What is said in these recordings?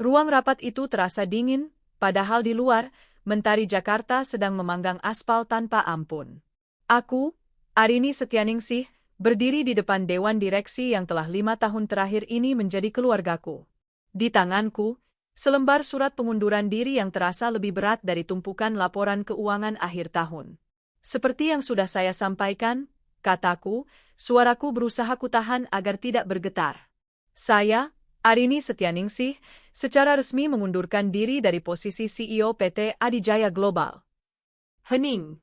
Ruang rapat itu terasa dingin, padahal di luar, mentari Jakarta sedang memanggang aspal tanpa ampun. Aku, Arini Setianingsih, berdiri di depan Dewan Direksi yang telah 5 tahun terakhir ini menjadi keluargaku. Di tanganku, selembar surat pengunduran diri yang terasa lebih berat dari tumpukan laporan keuangan akhir tahun. Seperti yang sudah saya sampaikan, kataku, suaraku berusaha kutahan agar tidak bergetar. Saya, Arini Setianingsih, secara resmi mengundurkan diri dari posisi CEO PT Adijaya Global. Hening.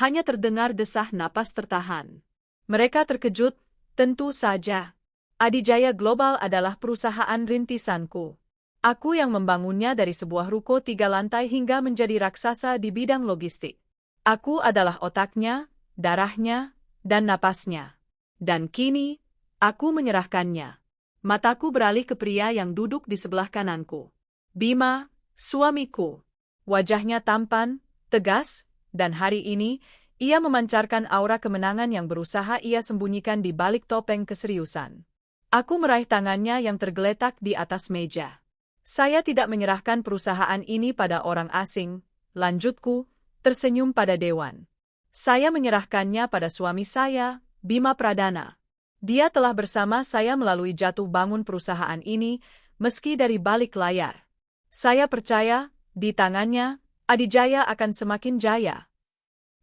Hanya terdengar desah napas tertahan. Mereka terkejut, tentu saja. Adijaya Global adalah perusahaan rintisanku. Aku yang membangunnya dari sebuah ruko 3 lantai hingga menjadi raksasa di bidang logistik. Aku adalah otaknya, darahnya, dan napasnya. Dan kini, aku menyerahkannya. Mataku beralih ke pria yang duduk di sebelah kananku. Bima, suamiku. Wajahnya tampan, tegas, dan hari ini, ia memancarkan aura kemenangan yang berusaha ia sembunyikan di balik topeng keseriusan. Aku meraih tangannya yang tergeletak di atas meja. Saya tidak menyerahkan perusahaan ini pada orang asing, lanjutku, tersenyum pada Dewan. Saya menyerahkannya pada suami saya, Bima Pradana. Dia telah bersama saya melalui jatuh bangun perusahaan ini, meski dari balik layar. Saya percaya, di tangannya, Adijaya akan semakin jaya.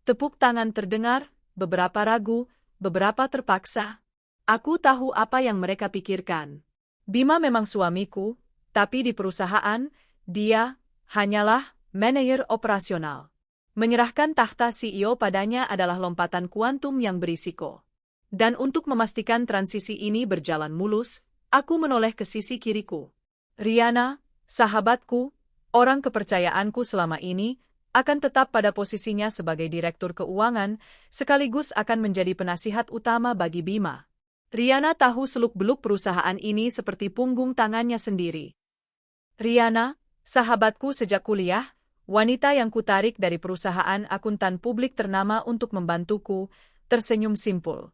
Tepuk tangan terdengar, beberapa ragu, beberapa terpaksa. Aku tahu apa yang mereka pikirkan. Bima memang suamiku, tapi di perusahaan, dia hanyalah manajer operasional. Menyerahkan tahta CEO padanya adalah lompatan kuantum yang berisiko. Dan untuk memastikan transisi ini berjalan mulus, aku menoleh ke sisi kiriku. Riana, sahabatku, orang kepercayaanku selama ini, akan tetap pada posisinya sebagai direktur keuangan, sekaligus akan menjadi penasihat utama bagi Bima. Riana tahu seluk-beluk perusahaan ini seperti punggung tangannya sendiri. Riana, sahabatku sejak kuliah, wanita yang kutarik dari perusahaan akuntan publik ternama untuk membantuku, tersenyum simpul.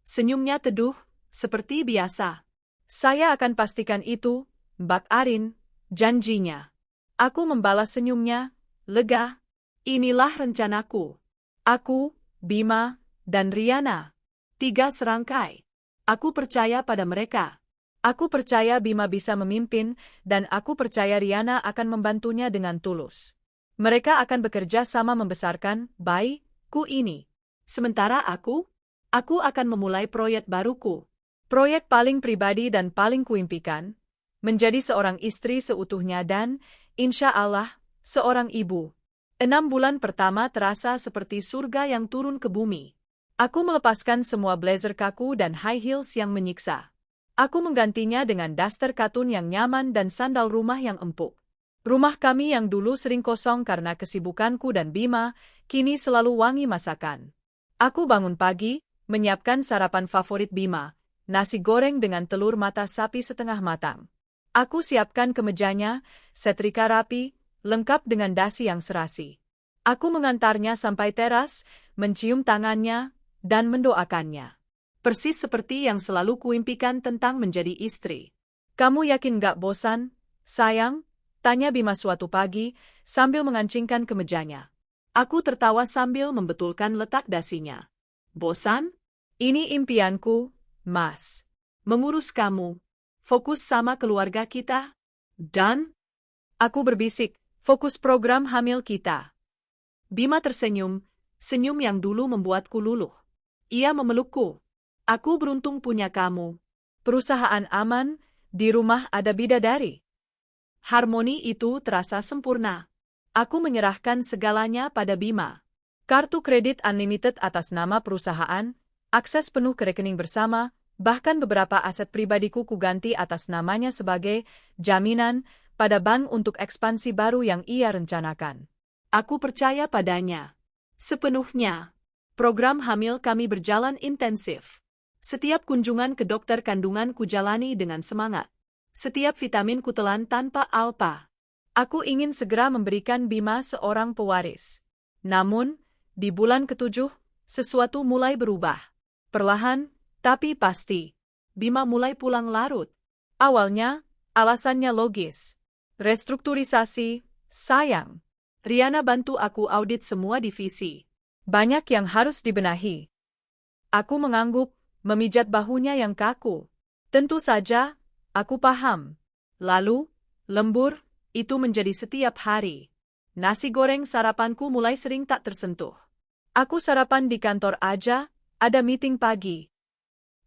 Senyumnya teduh, seperti biasa. Saya akan pastikan itu, Mbak Arin, janjinya. Aku membalas senyumnya, lega. Inilah rencanaku. Aku, Bima, dan Riana. 3 serangkai. Aku percaya pada mereka. Aku percaya Bima bisa memimpin, dan aku percaya Riana akan membantunya dengan tulus. Mereka akan bekerja sama membesarkan bayiku ini. Sementara aku akan memulai proyek baruku. Proyek paling pribadi dan paling kuimpikan, menjadi seorang istri seutuhnya dan, insya Allah, seorang ibu. 6 bulan pertama terasa seperti surga yang turun ke bumi. Aku melepaskan semua blazer kaku dan high heels yang menyiksa. Aku menggantinya dengan daster katun yang nyaman dan sandal rumah yang empuk. Rumah kami yang dulu sering kosong karena kesibukanku dan Bima, kini selalu wangi masakan. Aku bangun pagi, menyiapkan sarapan favorit Bima, nasi goreng dengan telur mata sapi setengah matang. Aku siapkan kemejanya, setrika rapi, lengkap dengan dasi yang serasi. Aku mengantarnya sampai teras, mencium tangannya, dan mendoakannya. Persis seperti yang selalu kuimpikan tentang menjadi istri. Kamu yakin gak bosan, sayang? Tanya Bima suatu pagi, sambil mengancingkan kemejanya. Aku tertawa sambil membetulkan letak dasinya. Bosan? Ini impianku, Mas. Mengurus kamu. Fokus sama keluarga kita. Dan? Aku berbisik, fokus program hamil kita. Bima tersenyum, senyum yang dulu membuatku luluh. Ia memelukku. Aku beruntung punya kamu. Perusahaan aman, di rumah ada bidadari. Harmoni itu terasa sempurna. Aku menyerahkan segalanya pada Bima. Kartu kredit unlimited atas nama perusahaan, akses penuh ke rekening bersama, bahkan beberapa aset pribadiku kuganti atas namanya sebagai jaminan pada bank untuk ekspansi baru yang ia rencanakan. Aku percaya padanya. Sepenuhnya. Program hamil kami berjalan intensif. Setiap kunjungan ke dokter kandungan kujalani dengan semangat. Setiap vitamin kutelan tanpa alpa. Aku ingin segera memberikan Bima seorang pewaris. Namun, di bulan ke-7, sesuatu mulai berubah. Perlahan, tapi pasti. Bima mulai pulang larut. Awalnya, alasannya logis. Restrukturisasi, sayang. Riana bantu aku audit semua divisi. Banyak yang harus dibenahi. Aku mengangguk, memijat bahunya yang kaku. Tentu saja, aku paham. Lalu, lembur, itu menjadi setiap hari. Nasi goreng sarapanku mulai sering tak tersentuh. Aku sarapan di kantor aja, ada meeting pagi.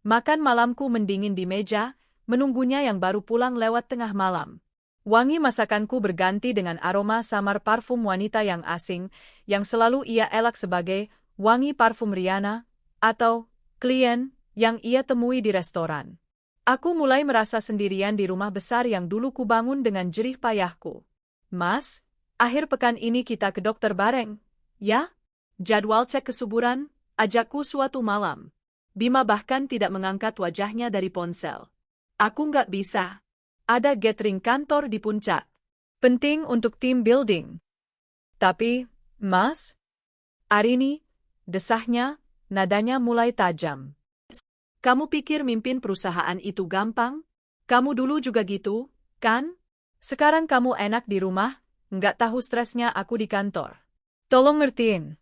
Makan malamku mendingin di meja, menunggunya yang baru pulang lewat tengah malam. Wangi masakanku berganti dengan aroma samar parfum wanita yang asing, yang selalu ia elak sebagai wangi parfum Riana, atau klien yang ia temui di restoran. Aku mulai merasa sendirian di rumah besar yang dulu kubangun dengan jerih payahku. Mas, akhir pekan ini kita ke dokter bareng, ya? Jadwal cek kesuburan, ajakku suatu malam. Bima bahkan tidak mengangkat wajahnya dari ponsel. Aku nggak bisa. Ada gathering kantor di puncak. Penting untuk team building. Tapi, Mas? Arini, desahnya, nadanya mulai tajam. Kamu pikir mimpin perusahaan itu gampang? Kamu dulu juga gitu, kan? Sekarang kamu enak di rumah, nggak tahu stresnya aku di kantor. Tolong ngertiin.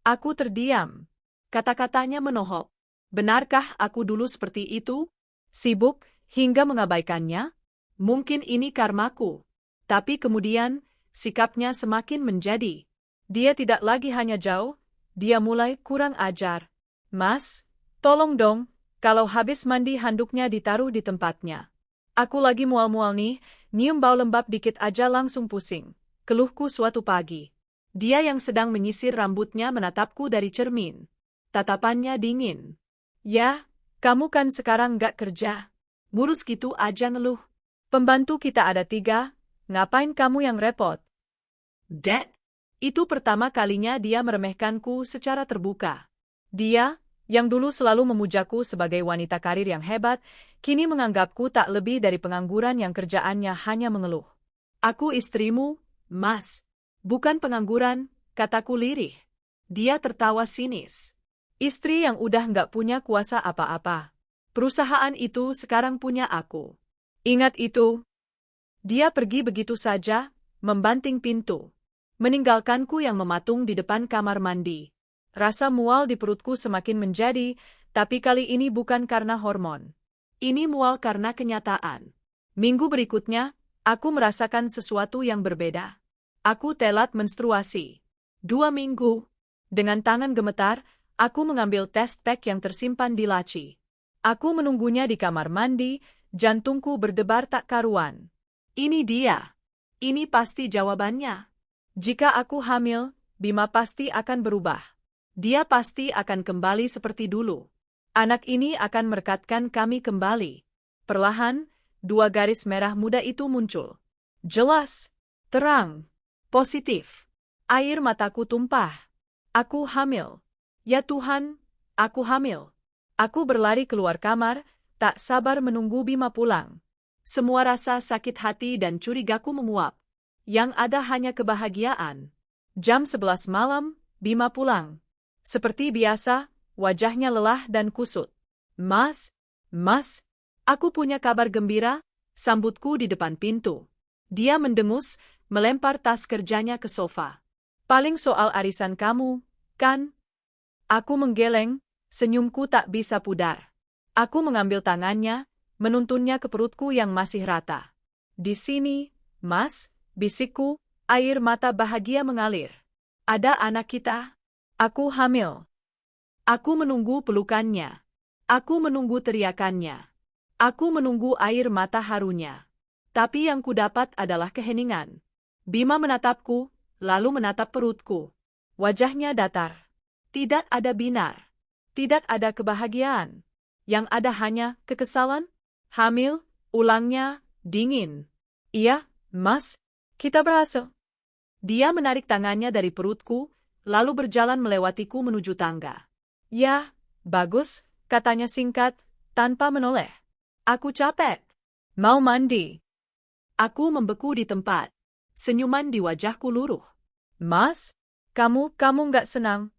Aku terdiam. Kata-katanya menohok. Benarkah aku dulu seperti itu? Sibuk, hingga mengabaikannya? Mungkin ini karmaku. Tapi kemudian, sikapnya semakin menjadi. Dia tidak lagi hanya jauh, dia mulai kurang ajar. Mas, tolong dong, kalau habis mandi handuknya ditaruh di tempatnya. Aku lagi mual-mual nih, nyium bau lembab dikit aja langsung pusing. Keluhku suatu pagi. Dia yang sedang menyisir rambutnya menatapku dari cermin. Tatapannya dingin. Ya, kamu kan sekarang nggak kerja. Ngurus gitu aja ngeluh. Pembantu kita ada 3, ngapain kamu yang repot? Dad, itu pertama kalinya dia meremehkanku secara terbuka. Dia, yang dulu selalu memujaku sebagai wanita karir yang hebat, kini menganggapku tak lebih dari pengangguran yang kerjaannya hanya mengeluh. Aku istrimu, Mas. Bukan pengangguran, kataku lirih. Dia tertawa sinis. Istri yang udah nggak punya kuasa apa-apa. Perusahaan itu sekarang punya aku. Ingat itu. Dia pergi begitu saja, membanting pintu. Meninggalkanku yang mematung di depan kamar mandi. Rasa mual di perutku semakin menjadi, tapi kali ini bukan karena hormon. Ini mual karena kenyataan. Minggu berikutnya, aku merasakan sesuatu yang berbeda. Aku telat menstruasi. 2 minggu. Dengan tangan gemetar, aku mengambil test pack yang tersimpan di laci. Aku menunggunya di kamar mandi, jantungku berdebar tak karuan. Ini dia. Ini pasti jawabannya. Jika aku hamil, Bima pasti akan berubah. Dia pasti akan kembali seperti dulu. Anak ini akan merekatkan kami kembali. Perlahan, 2 garis merah muda itu muncul. Jelas, terang, positif. Air mataku tumpah. Aku hamil. Ya Tuhan, aku hamil. Aku berlari keluar kamar, tak sabar menunggu Bima pulang. Semua rasa sakit hati dan curigaku menguap. Yang ada hanya kebahagiaan. Jam 11 malam, Bima pulang. Seperti biasa, wajahnya lelah dan kusut. Mas, aku punya kabar gembira, sambutku di depan pintu. Dia mendengus, melempar tas kerjanya ke sofa. Paling soal arisan kamu, kan? Aku menggeleng, senyumku tak bisa pudar. Aku mengambil tangannya, menuntunnya ke perutku yang masih rata. Di sini, Mas, bisikku, air mata bahagia mengalir. Ada anak kita. Aku hamil. Aku menunggu pelukannya. Aku menunggu teriakannya. Aku menunggu air mata harunya. Tapi yang kudapat adalah keheningan. Bima menatapku, lalu menatap perutku. Wajahnya datar. Tidak ada binar. Tidak ada kebahagiaan. Yang ada hanya kekesalan. Hamil, ulangnya, dingin. Iya, Mas, kita berhasil. Dia menarik tangannya dari perutku, lalu berjalan melewatiku menuju tangga. Ya, bagus, katanya singkat, tanpa menoleh. Aku capek. Mau mandi. Aku membeku di tempat. Senyuman di wajahku luruh. Mas, kamu nggak senang?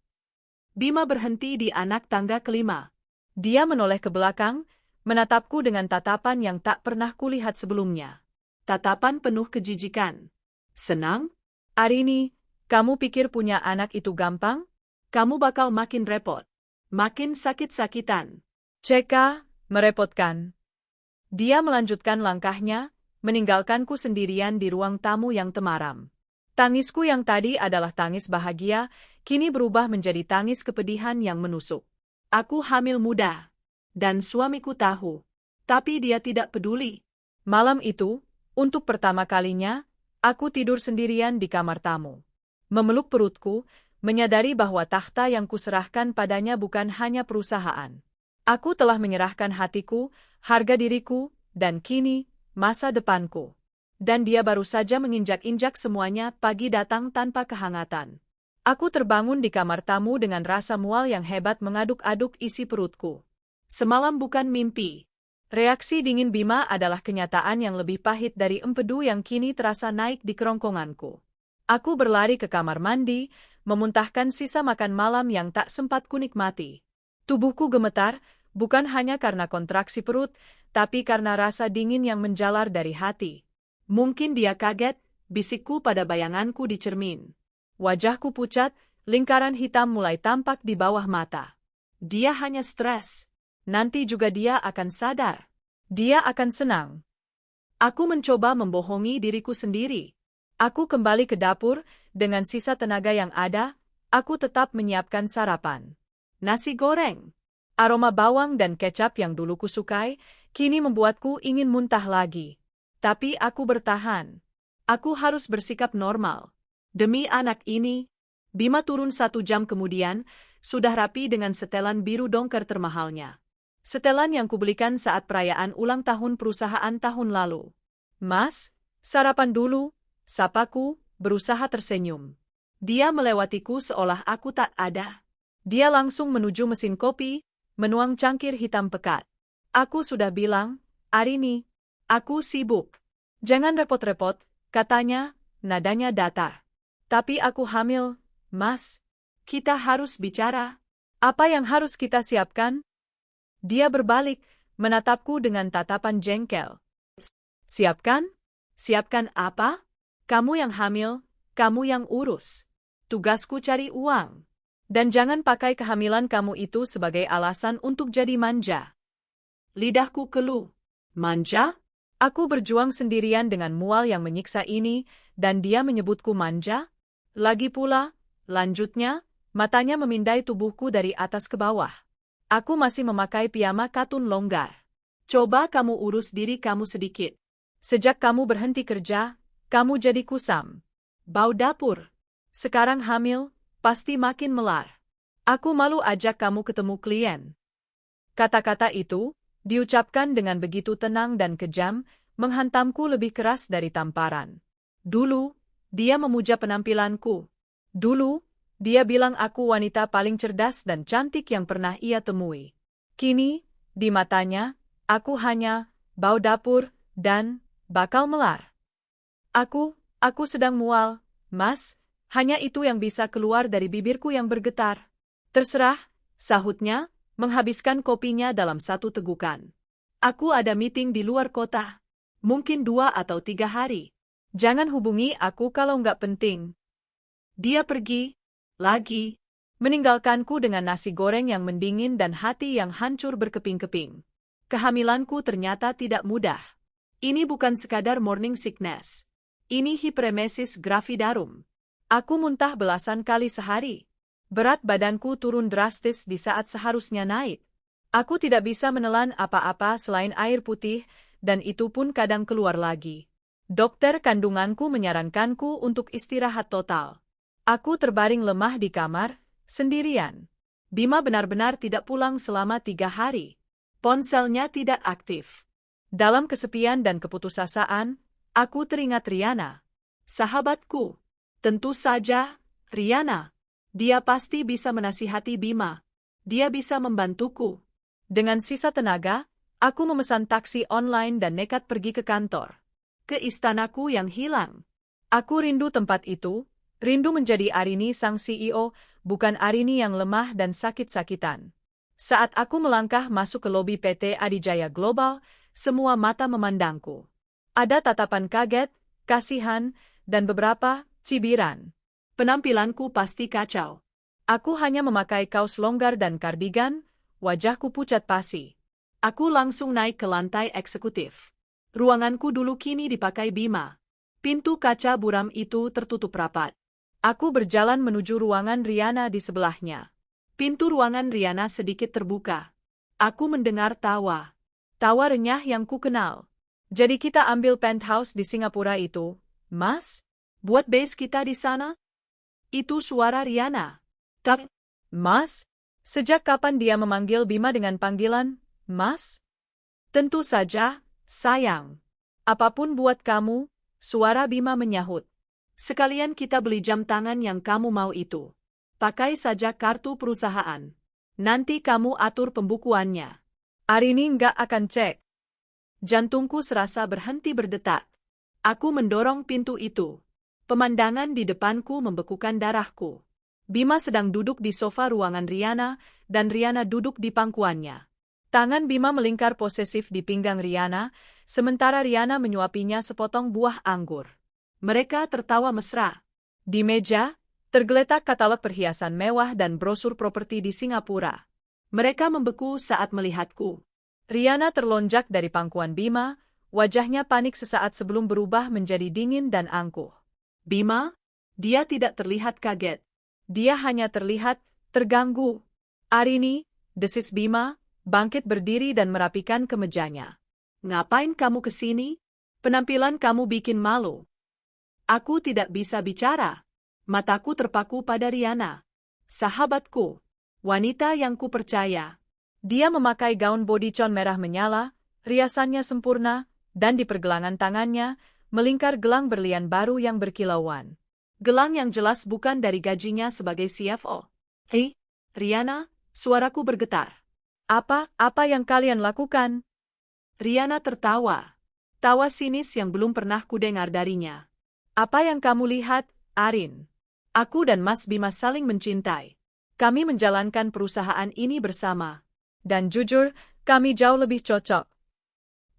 Bima berhenti di anak tangga kelima. Dia menoleh ke belakang, menatapku dengan tatapan yang tak pernah kulihat sebelumnya. tatapan penuh kejijikan. Senang? Arini, kamu pikir punya anak itu gampang? Kamu bakal makin repot. Makin sakit-sakitan. CK, merepotkan. Dia melanjutkan langkahnya, meninggalkanku sendirian di ruang tamu yang temaram. Tangisku yang tadi adalah tangis bahagia, kini berubah menjadi tangis kepedihan yang menusuk. Aku hamil muda. Dan suamiku tahu. Tapi dia tidak peduli. Malam itu, untuk pertama kalinya, aku tidur sendirian di kamar tamu. Memeluk perutku, menyadari bahwa takhta yang kuserahkan padanya bukan hanya perusahaan. Aku telah menyerahkan hatiku, harga diriku, dan kini, masa depanku. Dan dia baru saja menginjak-injak semuanya. Pagi datang tanpa kehangatan. Aku terbangun di kamar tamu dengan rasa mual yang hebat mengaduk-aduk isi perutku. Semalam bukan mimpi. Reaksi dingin Bima adalah kenyataan yang lebih pahit dari empedu yang kini terasa naik di kerongkonganku. Aku berlari ke kamar mandi, memuntahkan sisa makan malam yang tak sempat kunikmati. Tubuhku gemetar, bukan hanya karena kontraksi perut, tapi karena rasa dingin yang menjalar dari hati. Mungkin dia kaget, bisikku pada bayanganku di cermin. Wajahku pucat, lingkaran hitam mulai tampak di bawah mata. Dia hanya stres. Nanti juga dia akan sadar. Dia akan senang. Aku mencoba membohongi diriku sendiri. Aku kembali ke dapur, dengan sisa tenaga yang ada, aku tetap menyiapkan sarapan. Nasi goreng. Aroma bawang dan kecap yang dulu kusukai, kini membuatku ingin muntah lagi. Tapi aku bertahan. Aku harus bersikap normal. Demi anak ini. Bima turun 1 jam kemudian, sudah rapi dengan setelan biru dongker termahalnya. Setelan yang kubelikan saat perayaan ulang tahun perusahaan tahun lalu. Mas, sarapan dulu, sapaku, berusaha tersenyum. Dia melewatiku seolah aku tak ada. Dia langsung menuju mesin kopi, menuang cangkir hitam pekat. Aku sudah bilang, Arini, aku sibuk. Jangan repot-repot, katanya, nadanya datar. Tapi aku hamil, Mas. Kita harus bicara. Apa yang harus kita siapkan? Dia berbalik, menatapku dengan tatapan jengkel. Siapkan? Siapkan apa? Kamu yang hamil, kamu yang urus. Tugasku cari uang. Dan jangan pakai kehamilan kamu itu sebagai alasan untuk jadi manja. Lidahku keluh. Manja? Aku berjuang sendirian dengan mual yang menyiksa ini, dan dia menyebutku manja? Lagi pula, lanjutnya, matanya memindai tubuhku dari atas ke bawah. Aku masih memakai piyama katun longgar. Coba kamu urus diri kamu sedikit. Sejak kamu berhenti kerja, kamu jadi kusam. Bau dapur. Sekarang hamil, pasti makin melar. Aku malu ajak kamu ketemu klien. Kata-kata itu, diucapkan dengan begitu tenang dan kejam, menghantamku lebih keras dari tamparan. Dulu, dia memuja penampilanku. Dulu, dia bilang aku wanita paling cerdas dan cantik yang pernah ia temui. Kini, di matanya, aku hanya bau dapur dan bakal melar. Aku sedang mual, Mas, hanya itu yang bisa keluar dari bibirku yang bergetar. Terserah, sahutnya, menghabiskan kopinya dalam satu tegukan. Aku ada meeting di luar kota. Mungkin 2 atau 3 hari. Jangan hubungi aku kalau nggak penting. Dia pergi. Lagi. Meninggalkanku dengan nasi goreng yang mendingin dan hati yang hancur berkeping-keping. Kehamilanku ternyata tidak mudah. Ini bukan sekadar morning sickness. Ini hiperemesis gravidarum. Aku muntah belasan kali sehari. Berat badanku turun drastis di saat seharusnya naik. Aku tidak bisa menelan apa-apa selain air putih, dan itu pun kadang keluar lagi. Dokter kandunganku menyarankanku untuk istirahat total. Aku terbaring lemah di kamar, sendirian. Bima benar-benar tidak pulang selama 3 hari. Ponselnya tidak aktif. Dalam kesepian dan keputusasaan, aku teringat Riana. Sahabatku. Tentu saja, Riana. Dia pasti bisa menasihati Bima. Dia bisa membantuku. Dengan sisa tenaga, aku memesan taksi online dan nekat pergi ke kantor. Ke istanaku yang hilang. Aku rindu tempat itu, rindu menjadi Arini sang CEO, bukan Arini yang lemah dan sakit-sakitan. Saat aku melangkah masuk ke lobi PT Adijaya Global, semua mata memandangku. Ada tatapan kaget, kasihan, dan beberapa cibiran. Penampilanku pasti kacau. Aku hanya memakai kaos longgar dan kardigan, wajahku pucat pasi. Aku langsung naik ke lantai eksekutif. Ruanganku dulu kini dipakai Bima. Pintu kaca buram itu tertutup rapat. Aku berjalan menuju ruangan Riana di sebelahnya. Pintu ruangan Riana sedikit terbuka. Aku mendengar tawa. Tawa renyah yang kukenal. Jadi kita ambil penthouse di Singapura itu, Mas? Buat base kita di sana? Itu suara Riana. Tapi, Mas? Sejak kapan dia memanggil Bima dengan panggilan, Mas? tentu saja, sayang. Apapun buat kamu, suara Bima menyahut. Sekalian kita beli jam tangan yang kamu mau itu. Pakai saja kartu perusahaan. Nanti kamu atur pembukuannya. Arini nggak akan cek. Jantungku serasa berhenti berdetak. Aku mendorong pintu itu. Pemandangan di depanku membekukan darahku. Bima sedang duduk di sofa ruangan Riana, dan Riana duduk di pangkuannya. Tangan Bima melingkar posesif di pinggang Riana, sementara Riana menyuapinya sepotong buah anggur. Mereka tertawa mesra. Di meja, tergeletak katalog perhiasan mewah dan brosur properti di Singapura. Mereka membeku saat melihatku. Riana terlonjak dari pangkuan Bima, wajahnya panik sesaat sebelum berubah menjadi dingin dan angkuh. Bima? Dia tidak terlihat kaget. Dia hanya terlihat terganggu. Arini, desis Bima, bangkit berdiri dan merapikan kemejanya. Ngapain kamu kesini? Penampilan kamu bikin malu. Aku tidak bisa bicara. Mataku terpaku pada Riana. Sahabatku. Wanita yang kupercaya. Dia memakai gaun bodycon merah menyala, riasannya sempurna, dan di pergelangan tangannya, melingkar gelang berlian baru yang berkilauan. Gelang yang jelas bukan dari gajinya sebagai CFO. Hei, Riana, suaraku bergetar. Apa yang kalian lakukan? Riana tertawa. Tawa sinis yang belum pernah kudengar darinya. Apa yang kamu lihat, Arin? Aku dan Mas Bima saling mencintai. Kami menjalankan perusahaan ini bersama. Dan jujur, kami jauh lebih cocok.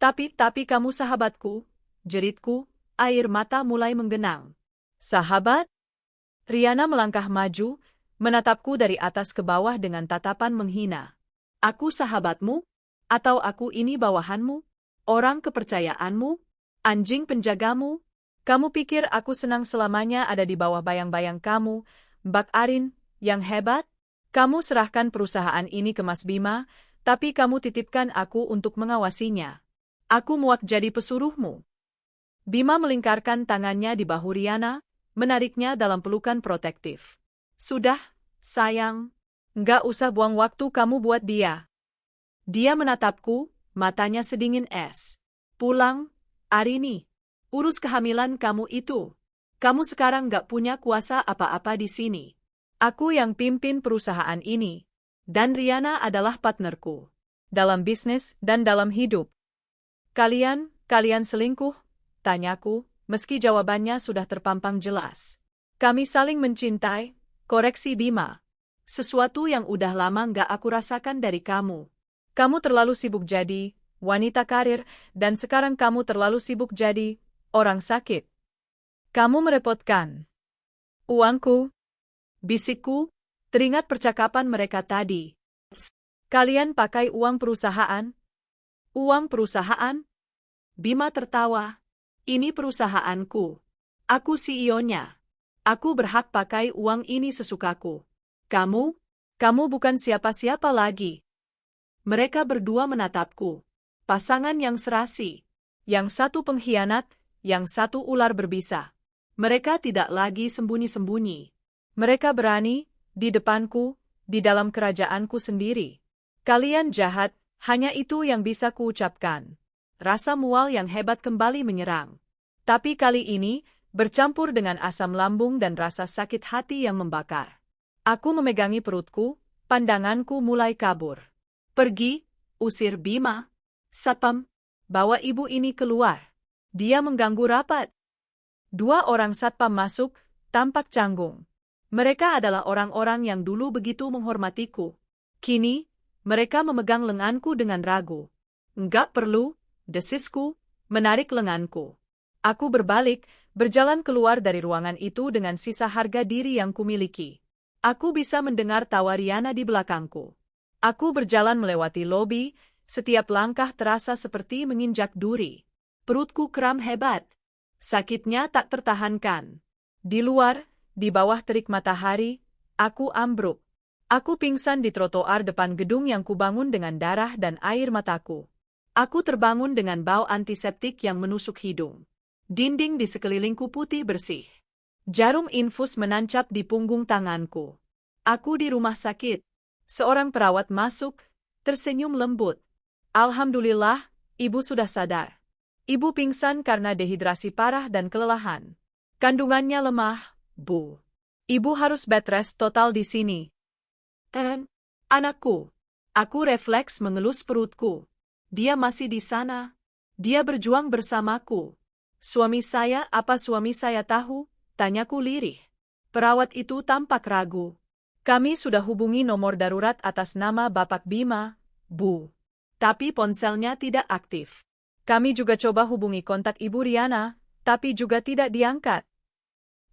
Tapi kamu sahabatku, jeritku, air mata mulai menggenang. Sahabat? Riana melangkah maju, menatapku dari atas ke bawah dengan tatapan menghina. Aku sahabatmu? Atau aku ini bawahanmu? Orang kepercayaanmu? Anjing penjagamu? Kamu pikir aku senang selamanya ada di bawah bayang-bayang kamu, Mbak Arin, yang hebat? Kamu serahkan perusahaan ini ke Mas Bima, tapi kamu titipkan aku untuk mengawasinya. Aku muak jadi pesuruhmu. Bima melingkarkan tangannya di bahu Riana, menariknya dalam pelukan protektif. Sudah, sayang. Nggak usah buang waktu kamu buat dia. Dia menatapku, matanya sedingin es. Pulang, Arini. Urus kehamilan kamu itu. Kamu sekarang nggak punya kuasa apa-apa di sini. Aku yang pimpin perusahaan ini. Dan Riana adalah partnerku. Dalam bisnis dan dalam hidup. Kalian selingkuh? Tanyaku, meski jawabannya sudah terpampang jelas. Kami saling mencintai, koreksi Bima. Sesuatu yang udah lama nggak aku rasakan dari kamu. Kamu terlalu sibuk jadi wanita karir, dan sekarang kamu terlalu sibuk jadi orang sakit. Kamu merepotkan. Uangku. Bisikku, teringat percakapan mereka tadi. Kalian pakai uang perusahaan? Uang perusahaan? Bima tertawa. Ini perusahaanku. Aku CEO-nya. Aku berhak pakai uang ini sesukaku. Kamu bukan siapa-siapa lagi. Mereka berdua menatapku. Pasangan yang serasi. Yang satu pengkhianat, yang satu ular berbisa. Mereka tidak lagi sembunyi-sembunyi. Mereka berani, di depanku, di dalam kerajaanku sendiri. Kalian jahat, hanya itu yang bisa kuucapkan. Rasa mual yang hebat kembali menyerang. Tapi kali ini, bercampur dengan asam lambung dan rasa sakit hati yang membakar. Aku memegangi perutku, pandanganku mulai kabur. Pergi, usir Bima. Satpam, bawa ibu ini keluar. Dia mengganggu rapat. 2 orang satpam masuk, tampak canggung. Mereka adalah orang-orang yang dulu begitu menghormatiku. Kini, mereka memegang lenganku dengan ragu. Enggak perlu, desisku, menarik lenganku. Aku berbalik, berjalan keluar dari ruangan itu dengan sisa harga diri yang kumiliki. Aku bisa mendengar tawa Riana di belakangku. Aku berjalan melewati lobi, setiap langkah terasa seperti menginjak duri. Perutku kram hebat. Sakitnya tak tertahankan. Di luar, di bawah terik matahari, aku ambruk. Aku pingsan di trotoar depan gedung yang kubangun dengan darah dan air mataku. Aku terbangun dengan bau antiseptik yang menusuk hidung. Dinding di sekelilingku putih bersih. Jarum infus menancap di punggung tanganku. Aku di rumah sakit. Seorang perawat masuk, tersenyum lembut. Alhamdulillah, ibu sudah sadar. Ibu pingsan karena dehidrasi parah dan kelelahan. Kandungannya lemah, Bu. Ibu harus bed rest total di sini. Anakku. Aku refleks mengelus perutku. Dia masih di sana. Dia berjuang bersamaku. Suami saya, apa suami saya tahu? Tanyaku lirih. Perawat itu tampak ragu. Kami sudah hubungi nomor darurat atas nama Bapak Bima, Bu. Tapi ponselnya tidak aktif. Kami juga coba hubungi kontak Ibu Riana, tapi juga tidak diangkat.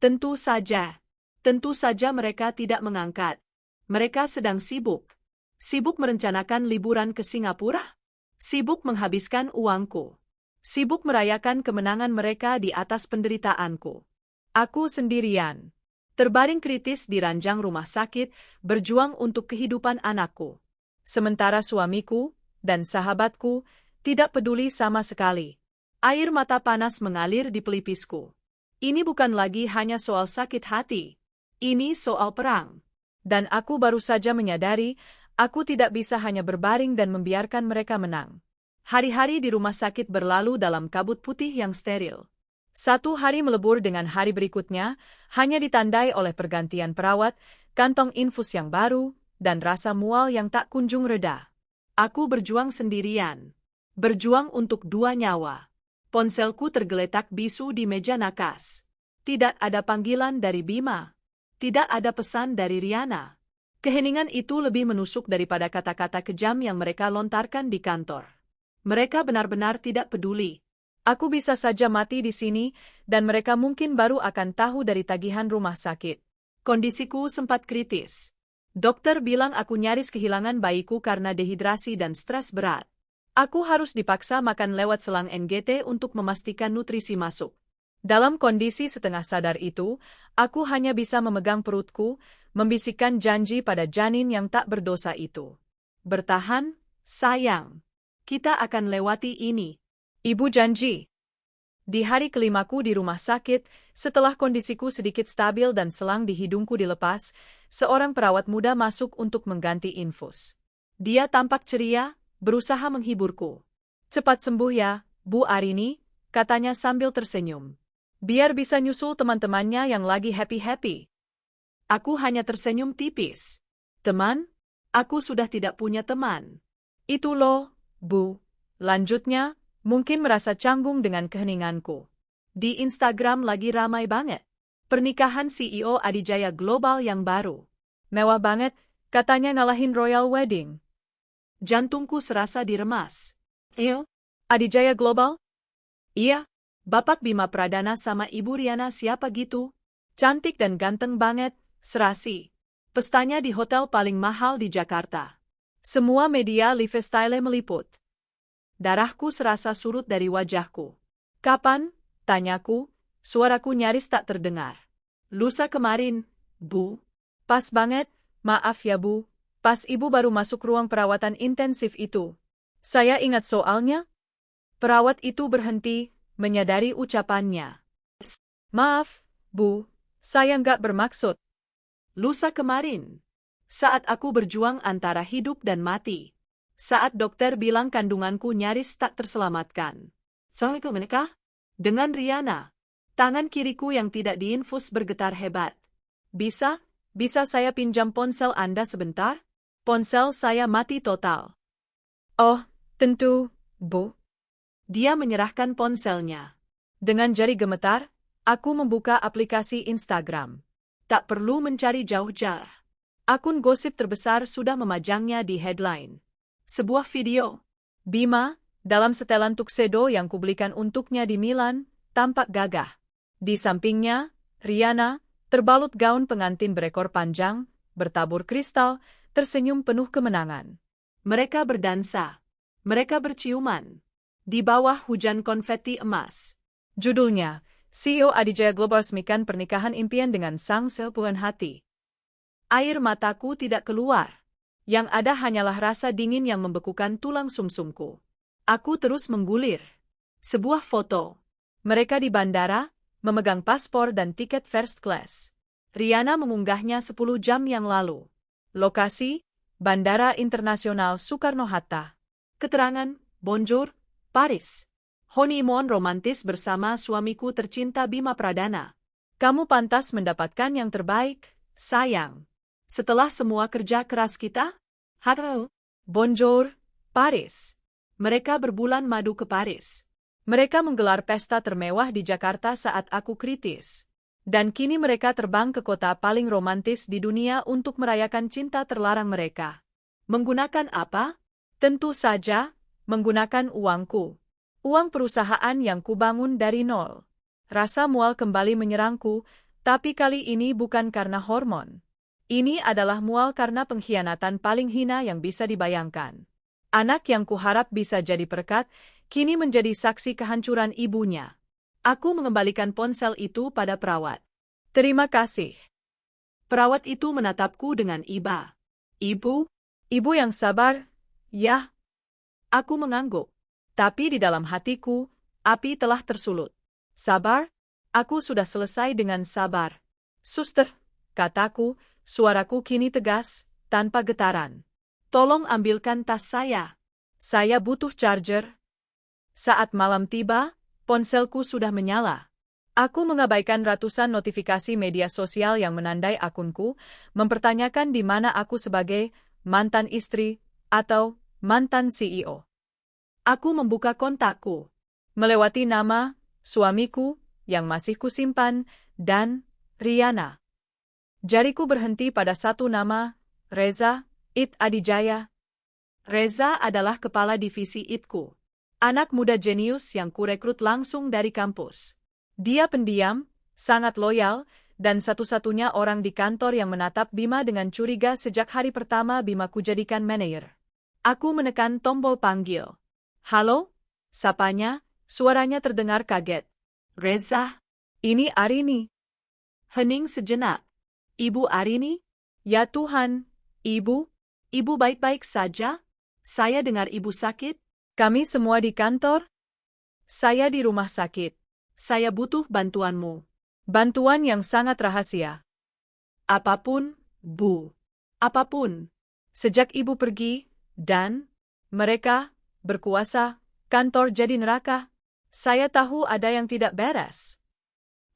Tentu saja mereka tidak mengangkat. Mereka sedang sibuk. Sibuk merencanakan liburan ke Singapura. Sibuk menghabiskan uangku. Sibuk merayakan kemenangan mereka di atas penderitaanku. Aku sendirian. Terbaring kritis di ranjang rumah sakit, berjuang untuk kehidupan anakku. Sementara suamiku dan sahabatku tidak peduli sama sekali. Air mata panas mengalir di pelipisku. Ini bukan lagi hanya soal sakit hati. Ini soal perang. Dan aku baru saja menyadari, aku tidak bisa hanya berbaring dan membiarkan mereka menang. Hari-hari di rumah sakit berlalu dalam kabut putih yang steril. Satu hari melebur dengan hari berikutnya, hanya ditandai oleh pergantian perawat, kantong infus yang baru, dan rasa mual yang tak kunjung reda. Aku berjuang sendirian. Berjuang untuk 2 nyawa. Ponselku tergeletak bisu di meja nakas. Tidak ada panggilan dari Bima. Tidak ada pesan dari Riana. Keheningan itu lebih menusuk daripada kata-kata kejam yang mereka lontarkan di kantor. Mereka benar-benar tidak peduli. Aku bisa saja mati di sini, dan mereka mungkin baru akan tahu dari tagihan rumah sakit. Kondisiku sempat kritis. Dokter bilang aku nyaris kehilangan bayiku karena dehidrasi dan stres berat. Aku harus dipaksa makan lewat selang NGT untuk memastikan nutrisi masuk. Dalam kondisi setengah sadar itu, aku hanya bisa memegang perutku, membisikkan janji pada janin yang tak berdosa itu. Bertahan, sayang. Kita akan lewati ini. Ibu janji. Di hari kelimaku di rumah sakit, setelah kondisiku sedikit stabil dan selang di hidungku dilepas, seorang perawat muda masuk untuk mengganti infus. Dia tampak ceria, berusaha menghiburku. Cepat sembuh ya, Bu Arini, katanya sambil tersenyum. Biar bisa nyusul teman-temannya yang lagi happy-happy. Aku hanya tersenyum tipis. Teman? Aku sudah tidak punya teman. Itu loh, Bu. Lanjutnya, mungkin merasa canggung dengan keheninganku. Di Instagram lagi ramai banget. Pernikahan CEO Adijaya Global yang baru. Mewah banget, katanya ngalahin Royal Wedding. Jantungku serasa diremas. Adijaya Global? Iya. Bapak Bima Pradana sama Ibu Riana siapa gitu? Cantik dan ganteng banget, serasi. Pestanya di hotel paling mahal di Jakarta. Semua media lifestyle meliput. Darahku serasa surut dari wajahku. Kapan? Tanyaku, suaraku nyaris tak terdengar. Lusa kemarin, Bu. Pas banget, maaf ya Bu. Pas Ibu baru masuk ruang perawatan intensif itu. Saya ingat soalnya. Perawat itu berhenti, menyadari ucapannya. Maaf, Bu, saya nggak bermaksud. Lusa kemarin, saat aku berjuang antara hidup dan mati. Saat dokter bilang kandunganku nyaris tak terselamatkan. Assalamualaikum menikah? Dengan Riana. Tangan kiriku yang tidak diinfus bergetar hebat. Bisa saya pinjam ponsel Anda sebentar? Ponsel saya mati total. Oh, tentu, Bu. Dia menyerahkan ponselnya. Dengan jari gemetar, aku membuka aplikasi Instagram. Tak perlu mencari jauh-jauh. Akun gosip terbesar sudah memajangnya di headline. Sebuah video. Bima, dalam setelan tuxedo yang kubelikan untuknya di Milan, tampak gagah. Di sampingnya, Rihanna, terbalut gaun pengantin berekor panjang, bertabur kristal, tersenyum penuh kemenangan. Mereka berdansa. Mereka berciuman. Di bawah hujan konfeti emas. Judulnya, CEO Adijaya Global resmikan pernikahan impian dengan sang sepuan hati. Air mataku tidak keluar. Yang ada hanyalah rasa dingin yang membekukan tulang sumsumku. Aku terus menggulir. Sebuah foto. Mereka di bandara, memegang paspor dan tiket first class. Rihanna mengunggahnya 10 jam yang lalu. Lokasi, Bandara Internasional Soekarno-Hatta. Keterangan, Bonjour, Paris. Honeymoon romantis bersama suamiku tercinta Bima Pradana. Kamu pantas mendapatkan yang terbaik, sayang. Setelah semua kerja keras kita? Hello. Bonjour, Paris. Mereka berbulan madu ke Paris. Mereka menggelar pesta termewah di Jakarta saat aku kritis. Dan kini mereka terbang ke kota paling romantis di dunia untuk merayakan cinta terlarang mereka. Menggunakan apa? Tentu saja, menggunakan uangku. Uang perusahaan yang kubangun dari nol. Rasa mual kembali menyerangku, tapi kali ini bukan karena hormon. Ini adalah mual karena pengkhianatan paling hina yang bisa dibayangkan. Anak yang kuharap bisa jadi berkat, kini menjadi saksi kehancuran ibunya. Aku mengembalikan ponsel itu pada perawat. Terima kasih. Perawat itu menatapku dengan iba. Ibu? Ibu yang sabar, ya. Aku mengangguk. Tapi di dalam hatiku, api telah tersulut. Sabar? Aku sudah selesai dengan sabar. Suster, kataku, suaraku kini tegas, tanpa getaran. Tolong ambilkan tas saya. Saya butuh charger. Saat malam tiba, ponselku sudah menyala. Aku mengabaikan ratusan notifikasi media sosial yang menandai akunku, mempertanyakan di mana aku sebagai mantan istri atau mantan CEO. Aku membuka kontakku. Melewati nama, suamiku, yang masih kusimpan, dan Rihanna. Jariku berhenti pada satu nama, Reza, It Adijaya. Reza adalah kepala divisi Itku. Anak muda jenius yang kurekrut langsung dari kampus. Dia pendiam, sangat loyal, dan satu-satunya orang di kantor yang menatap Bima dengan curiga sejak hari pertama Bima kujadikan manajer. Aku menekan tombol panggil. Halo? Sapanya, suaranya terdengar kaget. Reza? Ini Arini. Hening sejenak. Ibu Arini? Ya Tuhan, Ibu. Ibu baik-baik saja? Saya dengar ibu sakit? Kami semua di kantor? Saya di rumah sakit. Saya butuh bantuanmu. Bantuan yang sangat rahasia. Apapun, Bu. Apapun. Sejak ibu pergi, dan mereka berkuasa, kantor jadi neraka. Saya tahu ada yang tidak beres.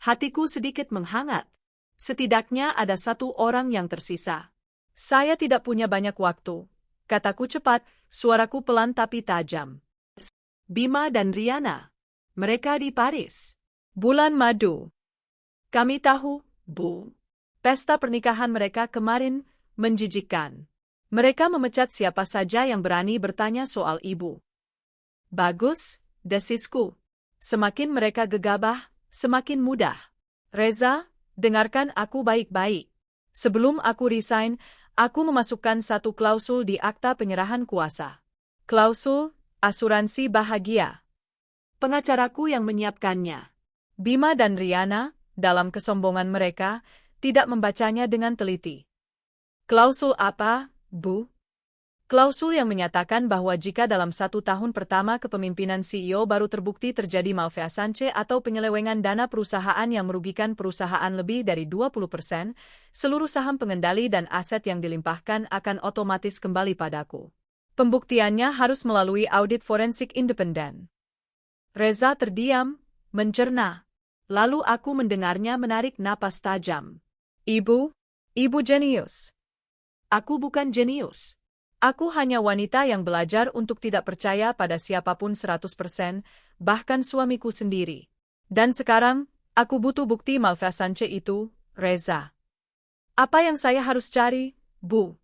Hatiku sedikit menghangat. Setidaknya ada satu orang yang tersisa. Saya tidak punya banyak waktu. Kataku cepat, suaraku pelan tapi tajam. Bima dan Rihanna. Mereka di Paris. Bulan madu. Kami tahu, Bu. Pesta pernikahan mereka kemarin menjijikkan. Mereka memecat siapa saja yang berani bertanya soal ibu. Bagus, desisku. Semakin mereka gegabah, semakin mudah. Reza, dengarkan aku baik-baik. Sebelum aku resign, aku memasukkan satu klausul di akta penyerahan kuasa. Klausul asuransi bahagia. Pengacaraku yang menyiapkannya. Bima dan Rihanna, dalam kesombongan mereka, tidak membacanya dengan teliti. Klausul apa, Bu? Klausul yang menyatakan bahwa jika dalam 1 tahun pertama kepemimpinan CEO baru terbukti terjadi malversasi atau penyelewengan dana perusahaan yang merugikan perusahaan lebih dari 20%, seluruh saham pengendali dan aset yang dilimpahkan akan otomatis kembali padaku. Pembuktiannya harus melalui audit forensik independen. Reza terdiam, mencerna. Lalu aku mendengarnya menarik napas tajam. Ibu jenius. Aku bukan jenius. Aku hanya wanita yang belajar untuk tidak percaya pada siapapun 100%, bahkan suamiku sendiri. Dan sekarang, aku butuh bukti malversasi itu, Reza. Apa yang saya harus cari, Bu?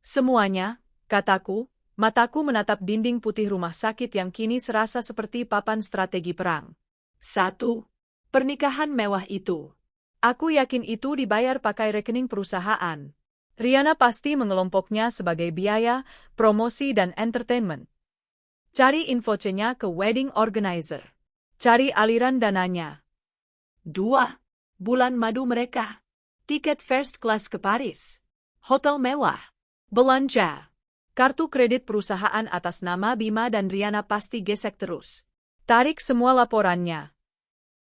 Semuanya, kataku, Mataku menatap dinding putih rumah sakit yang kini serasa seperti papan strategi perang. 1. Pernikahan mewah itu. Aku yakin itu dibayar pakai rekening perusahaan. Riana pasti mengelompoknya sebagai biaya, promosi dan entertainment. Cari infonya ke wedding organizer. Cari aliran dananya. 2. Bulan madu mereka. Tiket first class ke Paris. Hotel mewah. Belanja. Kartu kredit perusahaan atas nama Bima dan Riana pasti gesek terus. Tarik semua laporannya.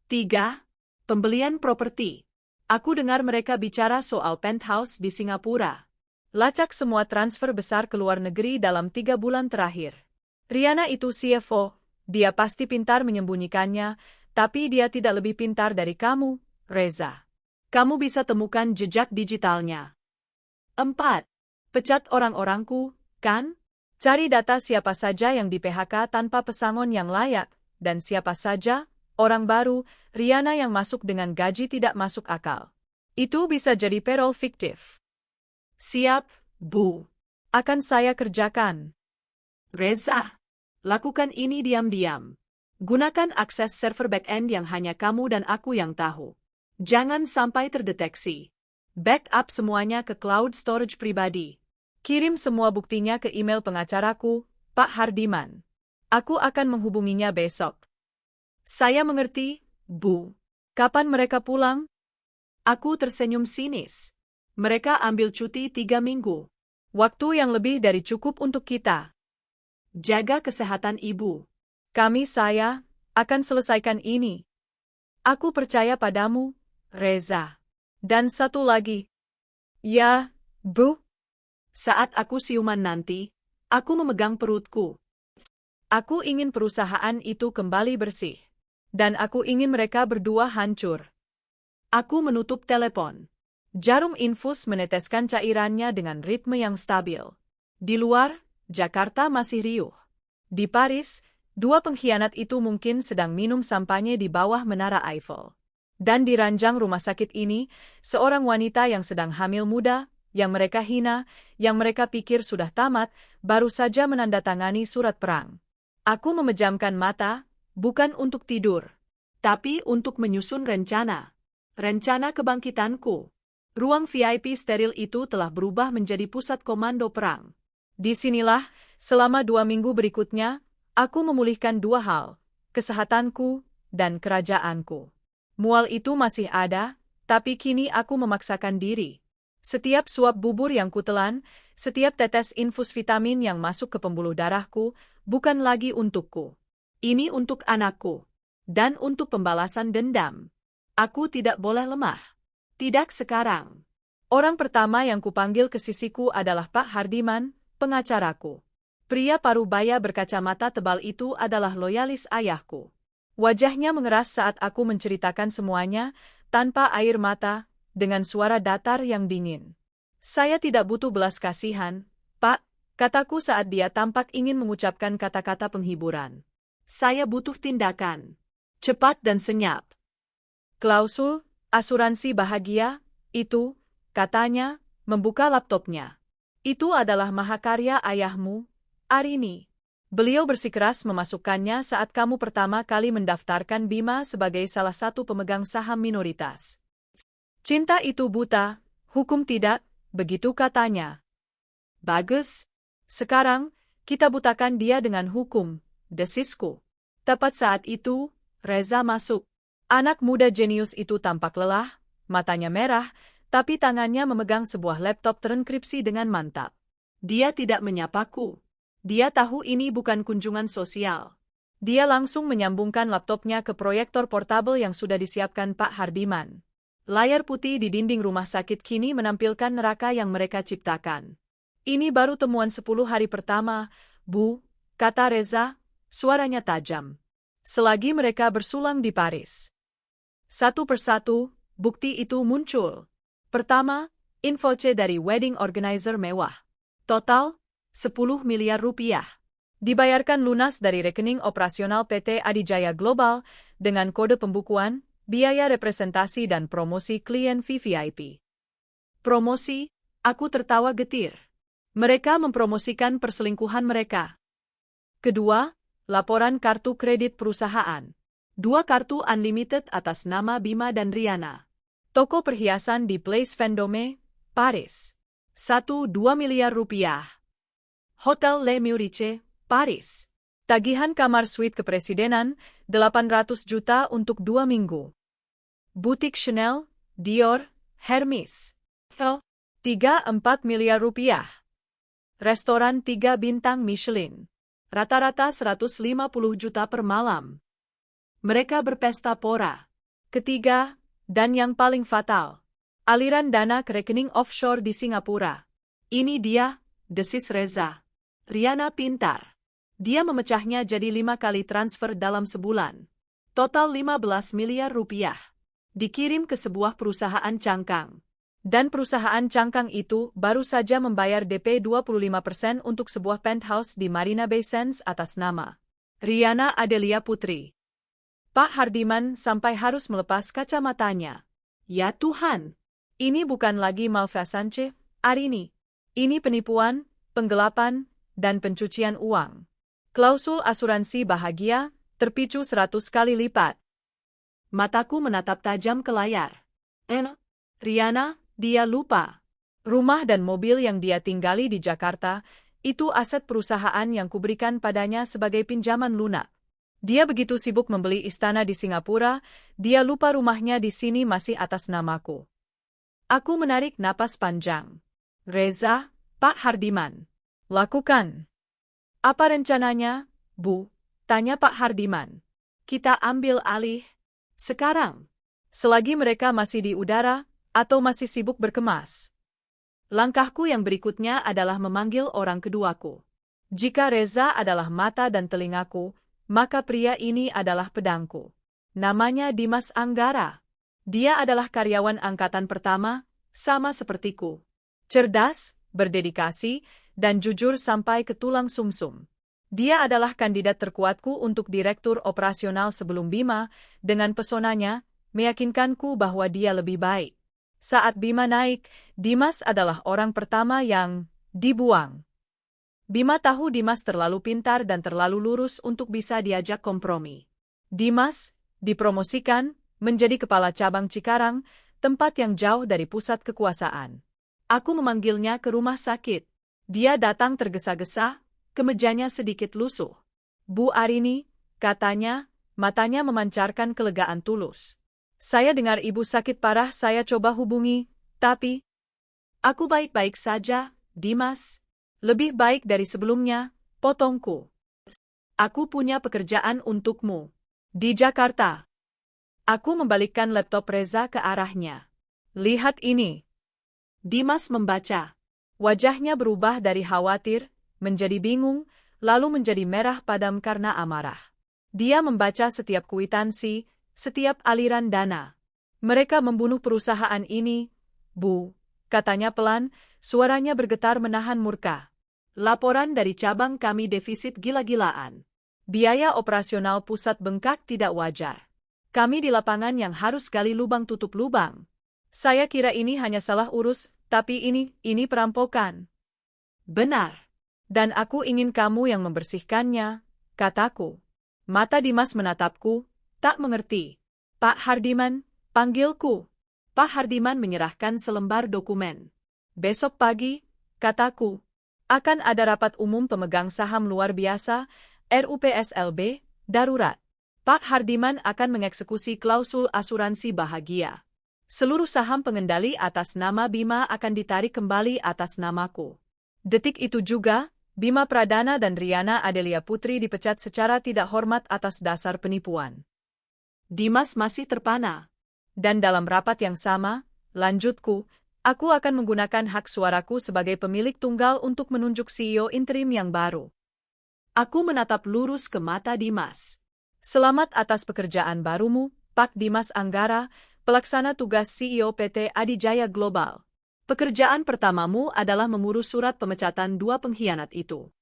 3. Pembelian properti. Aku dengar mereka bicara soal penthouse di Singapura. Lacak semua transfer besar ke luar negeri dalam 3 bulan terakhir. Riana itu CFO, dia pasti pintar menyembunyikannya, tapi dia tidak lebih pintar dari kamu, Reza. Kamu bisa temukan jejak digitalnya. 4. Pecat orang-orangku, kan? Cari data siapa saja yang di PHK tanpa pesangon yang layak, dan siapa saja, orang baru, Riana yang masuk dengan gaji tidak masuk akal. Itu bisa jadi payroll fiktif. Siap, Bu. Akan saya kerjakan. Reza, lakukan ini diam-diam. Gunakan akses server back-end yang hanya kamu dan aku yang tahu. Jangan sampai terdeteksi. Backup semuanya ke cloud storage pribadi. Kirim semua buktinya ke email pengacaraku, Pak Hardiman. Aku akan menghubunginya besok. Saya mengerti, Bu. Kapan mereka pulang? Aku tersenyum sinis. Mereka ambil cuti 3 minggu. Waktu yang lebih dari cukup untuk kita. Jaga kesehatan Ibu. Saya akan selesaikan ini. Aku percaya padamu, Reza. Dan satu lagi. Ya, Bu. Saat aku siuman nanti, aku memegang perutku. Aku ingin perusahaan itu kembali bersih. Dan aku ingin mereka berdua hancur. Aku menutup telepon. Jarum infus meneteskan cairannya dengan ritme yang stabil. Di luar, Jakarta masih riuh. Di Paris, 2 pengkhianat itu mungkin sedang minum sampanye di bawah menara Eiffel. Dan di ranjang rumah sakit ini, seorang wanita yang sedang hamil muda, yang mereka hina, yang mereka pikir sudah tamat, baru saja menandatangani surat perang. Aku memejamkan mata, bukan untuk tidur, tapi untuk menyusun rencana. Rencana kebangkitanku. Ruang VIP steril itu telah berubah menjadi pusat komando perang. Disinilah, selama 2 minggu berikutnya, aku memulihkan 2 hal, kesehatanku dan kerajaanku. Mual itu masih ada, tapi kini aku memaksakan diri. Setiap suap bubur yang kutelan, setiap tetes infus vitamin yang masuk ke pembuluh darahku, bukan lagi untukku. Ini untuk anakku. Dan untuk pembalasan dendam. Aku tidak boleh lemah. Tidak sekarang. Orang pertama yang kupanggil ke sisiku adalah Pak Hardiman, pengacaraku. Pria parubaya berkacamata tebal itu adalah loyalis ayahku. Wajahnya mengeras saat aku menceritakan semuanya, tanpa air mata, dengan suara datar yang dingin. Saya tidak butuh belas kasihan, Pak, kataku saat dia tampak ingin mengucapkan kata-kata penghiburan. Saya butuh tindakan. Cepat dan senyap. Klausul, asuransi bahagia, itu, katanya, membuka laptopnya. Itu adalah mahakarya ayahmu, Arini. Beliau bersikeras memasukkannya saat kamu pertama kali mendaftarkan Bima sebagai salah satu pemegang saham minoritas. Cinta itu buta, hukum tidak, begitu katanya. Bagus. Sekarang, kita butakan dia dengan hukum, desisku. Tepat saat itu, Reza masuk. Anak muda jenius itu tampak lelah, matanya merah, tapi tangannya memegang sebuah laptop terenkripsi dengan mantap. Dia tidak menyapaku. Dia tahu ini bukan kunjungan sosial. Dia langsung menyambungkan laptopnya ke proyektor portabel yang sudah disiapkan Pak Hardiman. Layar putih di dinding rumah sakit kini menampilkan neraka yang mereka ciptakan. Ini baru temuan 10 hari pertama, Bu, kata Reza, suaranya tajam. Selagi mereka bersulang di Paris. Satu persatu, bukti itu muncul. Pertama, info C dari wedding organizer mewah. Total, 10 miliar rupiah. Dibayarkan lunas dari rekening operasional PT Adijaya Global dengan kode pembukuan, biaya representasi dan promosi klien VVIP. Promosi, aku tertawa getir. Mereka mempromosikan perselingkuhan mereka. Kedua, laporan kartu kredit perusahaan. 2 kartu unlimited atas nama Bima dan Riana. Toko perhiasan di Place Vendôme, Paris. 1,2 miliar rupiah. Hotel Le Meurice, Paris. Tagihan kamar suite kepresidenan, 800 juta untuk 2 minggu. Butik Chanel, Dior, Hermes. 3-4 miliar rupiah. Restoran 3 bintang Michelin. Rata-rata 150 juta per malam. Mereka berpesta pora. Ketiga, dan yang paling fatal, aliran dana ke rekening offshore di Singapura. Ini dia, desis Reza. Riana pintar. Dia memecahnya jadi 5 kali transfer dalam sebulan. Total 15 miliar rupiah. Dikirim ke sebuah perusahaan cangkang. Dan perusahaan cangkang itu baru saja membayar DP 25% untuk sebuah penthouse di Marina Bay Sands atas nama Riana Adelia Putri. Pak Hardiman sampai harus melepas kacamatanya. Ya Tuhan! Ini bukan lagi malversance, Arini. Ini penipuan, penggelapan, dan pencucian uang. Klausul asuransi bahagia, terpicu 100 kali lipat. Mataku menatap tajam ke layar. Riana, dia lupa. Rumah dan mobil yang dia tinggali di Jakarta, itu aset perusahaan yang kuberikan padanya sebagai pinjaman lunak. Dia begitu sibuk membeli istana di Singapura, dia lupa rumahnya di sini masih atas namaku. Aku menarik napas panjang. Reza, Pak Hardiman. Lakukan. Apa rencananya, Bu? Tanya Pak Hardiman. Kita ambil alih. Sekarang. Selagi mereka masih di udara, atau masih sibuk berkemas. Langkahku yang berikutnya adalah memanggil orang keduaku. Jika Reza adalah mata dan telingaku, maka pria ini adalah pedangku. Namanya Dimas Anggara. Dia adalah karyawan angkatan pertama, sama sepertiku. Cerdas, berdedikasi, dan jujur sampai ke tulang sumsum. Dia adalah kandidat terkuatku untuk direktur operasional sebelum Bima, dengan pesonanya, meyakinkanku bahwa dia lebih baik. Saat Bima naik, Dimas adalah orang pertama yang dibuang. Bima tahu Dimas terlalu pintar dan terlalu lurus untuk bisa diajak kompromi. Dimas dipromosikan menjadi kepala cabang Cikarang, tempat yang jauh dari pusat kekuasaan. Aku memanggilnya ke rumah sakit. Dia datang tergesa-gesa, kemejanya sedikit lusuh. Bu Arini, katanya, matanya memancarkan kelegaan tulus. Saya dengar ibu sakit parah, saya coba hubungi, tapi... Aku baik-baik saja, Dimas. Lebih baik dari sebelumnya, potongku. Aku punya pekerjaan untukmu. Di Jakarta. Aku membalikkan laptop Reza ke arahnya. Lihat ini. Dimas membaca. Wajahnya berubah dari khawatir, menjadi bingung, lalu menjadi merah padam karena amarah. Dia membaca setiap kwitansi, setiap aliran dana. Mereka membunuh perusahaan ini, Bu, katanya pelan, suaranya bergetar menahan murka. Laporan dari cabang kami defisit gila-gilaan. Biaya operasional pusat bengkak tidak wajar. Kami di lapangan yang harus gali lubang tutup lubang. Saya kira ini hanya salah urus, tapi ini perampokan. Benar. Dan aku ingin kamu yang membersihkannya, kataku. Mata Dimas menatapku, tak mengerti. Pak Hardiman, panggilku. Pak Hardiman menyerahkan selembar dokumen. Besok pagi, kataku, akan ada rapat umum pemegang saham luar biasa, RUPSLB, darurat. Pak Hardiman akan mengeksekusi klausul asuransi bahagia. Seluruh saham pengendali atas nama Bima akan ditarik kembali atas namaku. Detik itu juga, Bima Pradana dan Riana Adelia Putri dipecat secara tidak hormat atas dasar penipuan. Dimas masih terpana. Dan dalam rapat yang sama, lanjutku, aku akan menggunakan hak suaraku sebagai pemilik tunggal untuk menunjuk CEO interim yang baru. Aku menatap lurus ke mata Dimas. Selamat atas pekerjaan barumu, Pak Dimas Anggara, pelaksana tugas CEO PT Adijaya Global. Pekerjaan pertamamu adalah mengurus surat pemecatan 2 pengkhianat itu.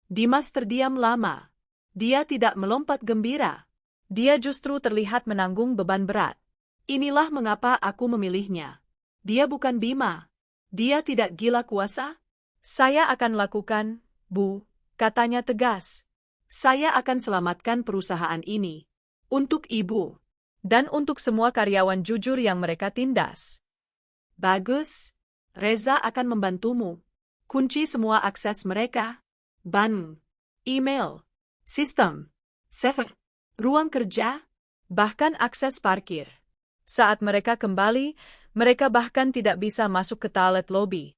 Dimas terdiam lama. Dia tidak melompat gembira. Dia justru terlihat menanggung beban berat. Inilah mengapa aku memilihnya. Dia bukan Bima. Dia tidak gila kuasa. Saya akan lakukan, Bu, katanya tegas. Saya akan selamatkan perusahaan ini. Untuk Ibu. Dan untuk semua karyawan jujur yang mereka tindas. Bagus. Reza akan membantumu. Kunci semua akses mereka. Ban. Email. Sistem. Server. Ruang kerja. Bahkan akses parkir. Saat mereka kembali, mereka bahkan tidak bisa masuk ke toilet lobby.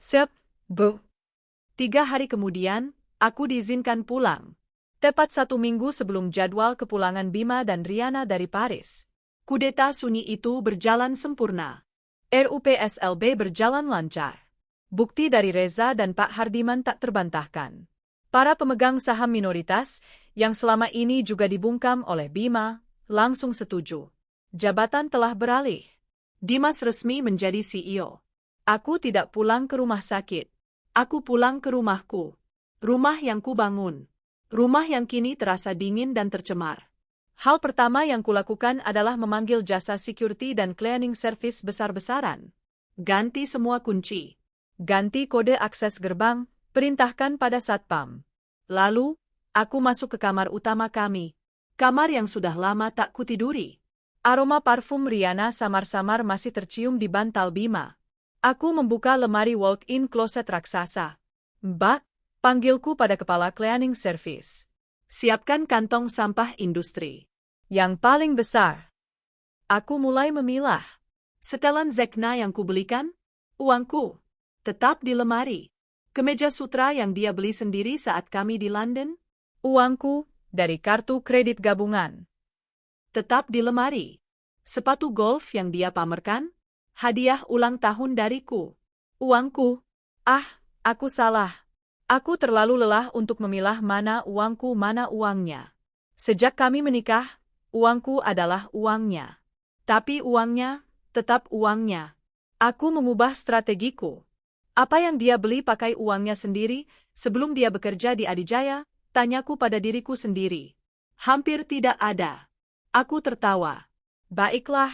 Siap, Bu. 3 hari kemudian, aku diizinkan pulang. Tepat 1 minggu sebelum jadwal kepulangan Bima dan Riana dari Paris. Kudeta sunyi itu berjalan sempurna. RUPSLB berjalan lancar. Bukti dari Reza dan Pak Hardiman tak terbantahkan. Para pemegang saham minoritas, yang selama ini juga dibungkam oleh Bima, langsung setuju. Jabatan telah beralih. Dimas resmi menjadi CEO. Aku tidak pulang ke rumah sakit. Aku pulang ke rumahku. Rumah yang kubangun. Rumah yang kini terasa dingin dan tercemar. Hal pertama yang kulakukan adalah memanggil jasa security dan cleaning service besar-besaran. Ganti semua kunci. Ganti kode akses gerbang, perintahkan pada satpam. Lalu, aku masuk ke kamar utama kami. Kamar yang sudah lama tak kutiduri. Aroma parfum Riana samar-samar masih tercium di bantal Bima. Aku membuka lemari walk-in closet raksasa. Mbak, panggilku pada kepala cleaning service. Siapkan kantong sampah industri. Yang paling besar. Aku mulai memilah. Setelan Zekna yang kubelikan? Uangku. Tetap di lemari. Kemeja sutra yang dia beli sendiri saat kami di London? Uangku, dari kartu kredit gabungan. Tetap di lemari. Sepatu golf yang dia pamerkan? Hadiah ulang tahun dariku. Uangku. Aku salah. Aku terlalu lelah untuk memilah mana uangku mana uangnya. Sejak kami menikah, uangku adalah uangnya. Tapi uangnya, tetap uangnya. Aku mengubah strategiku. Apa yang dia beli pakai uangnya sendiri, sebelum dia bekerja di Adijaya, tanyaku pada diriku sendiri. Hampir tidak ada. Aku tertawa. Baiklah,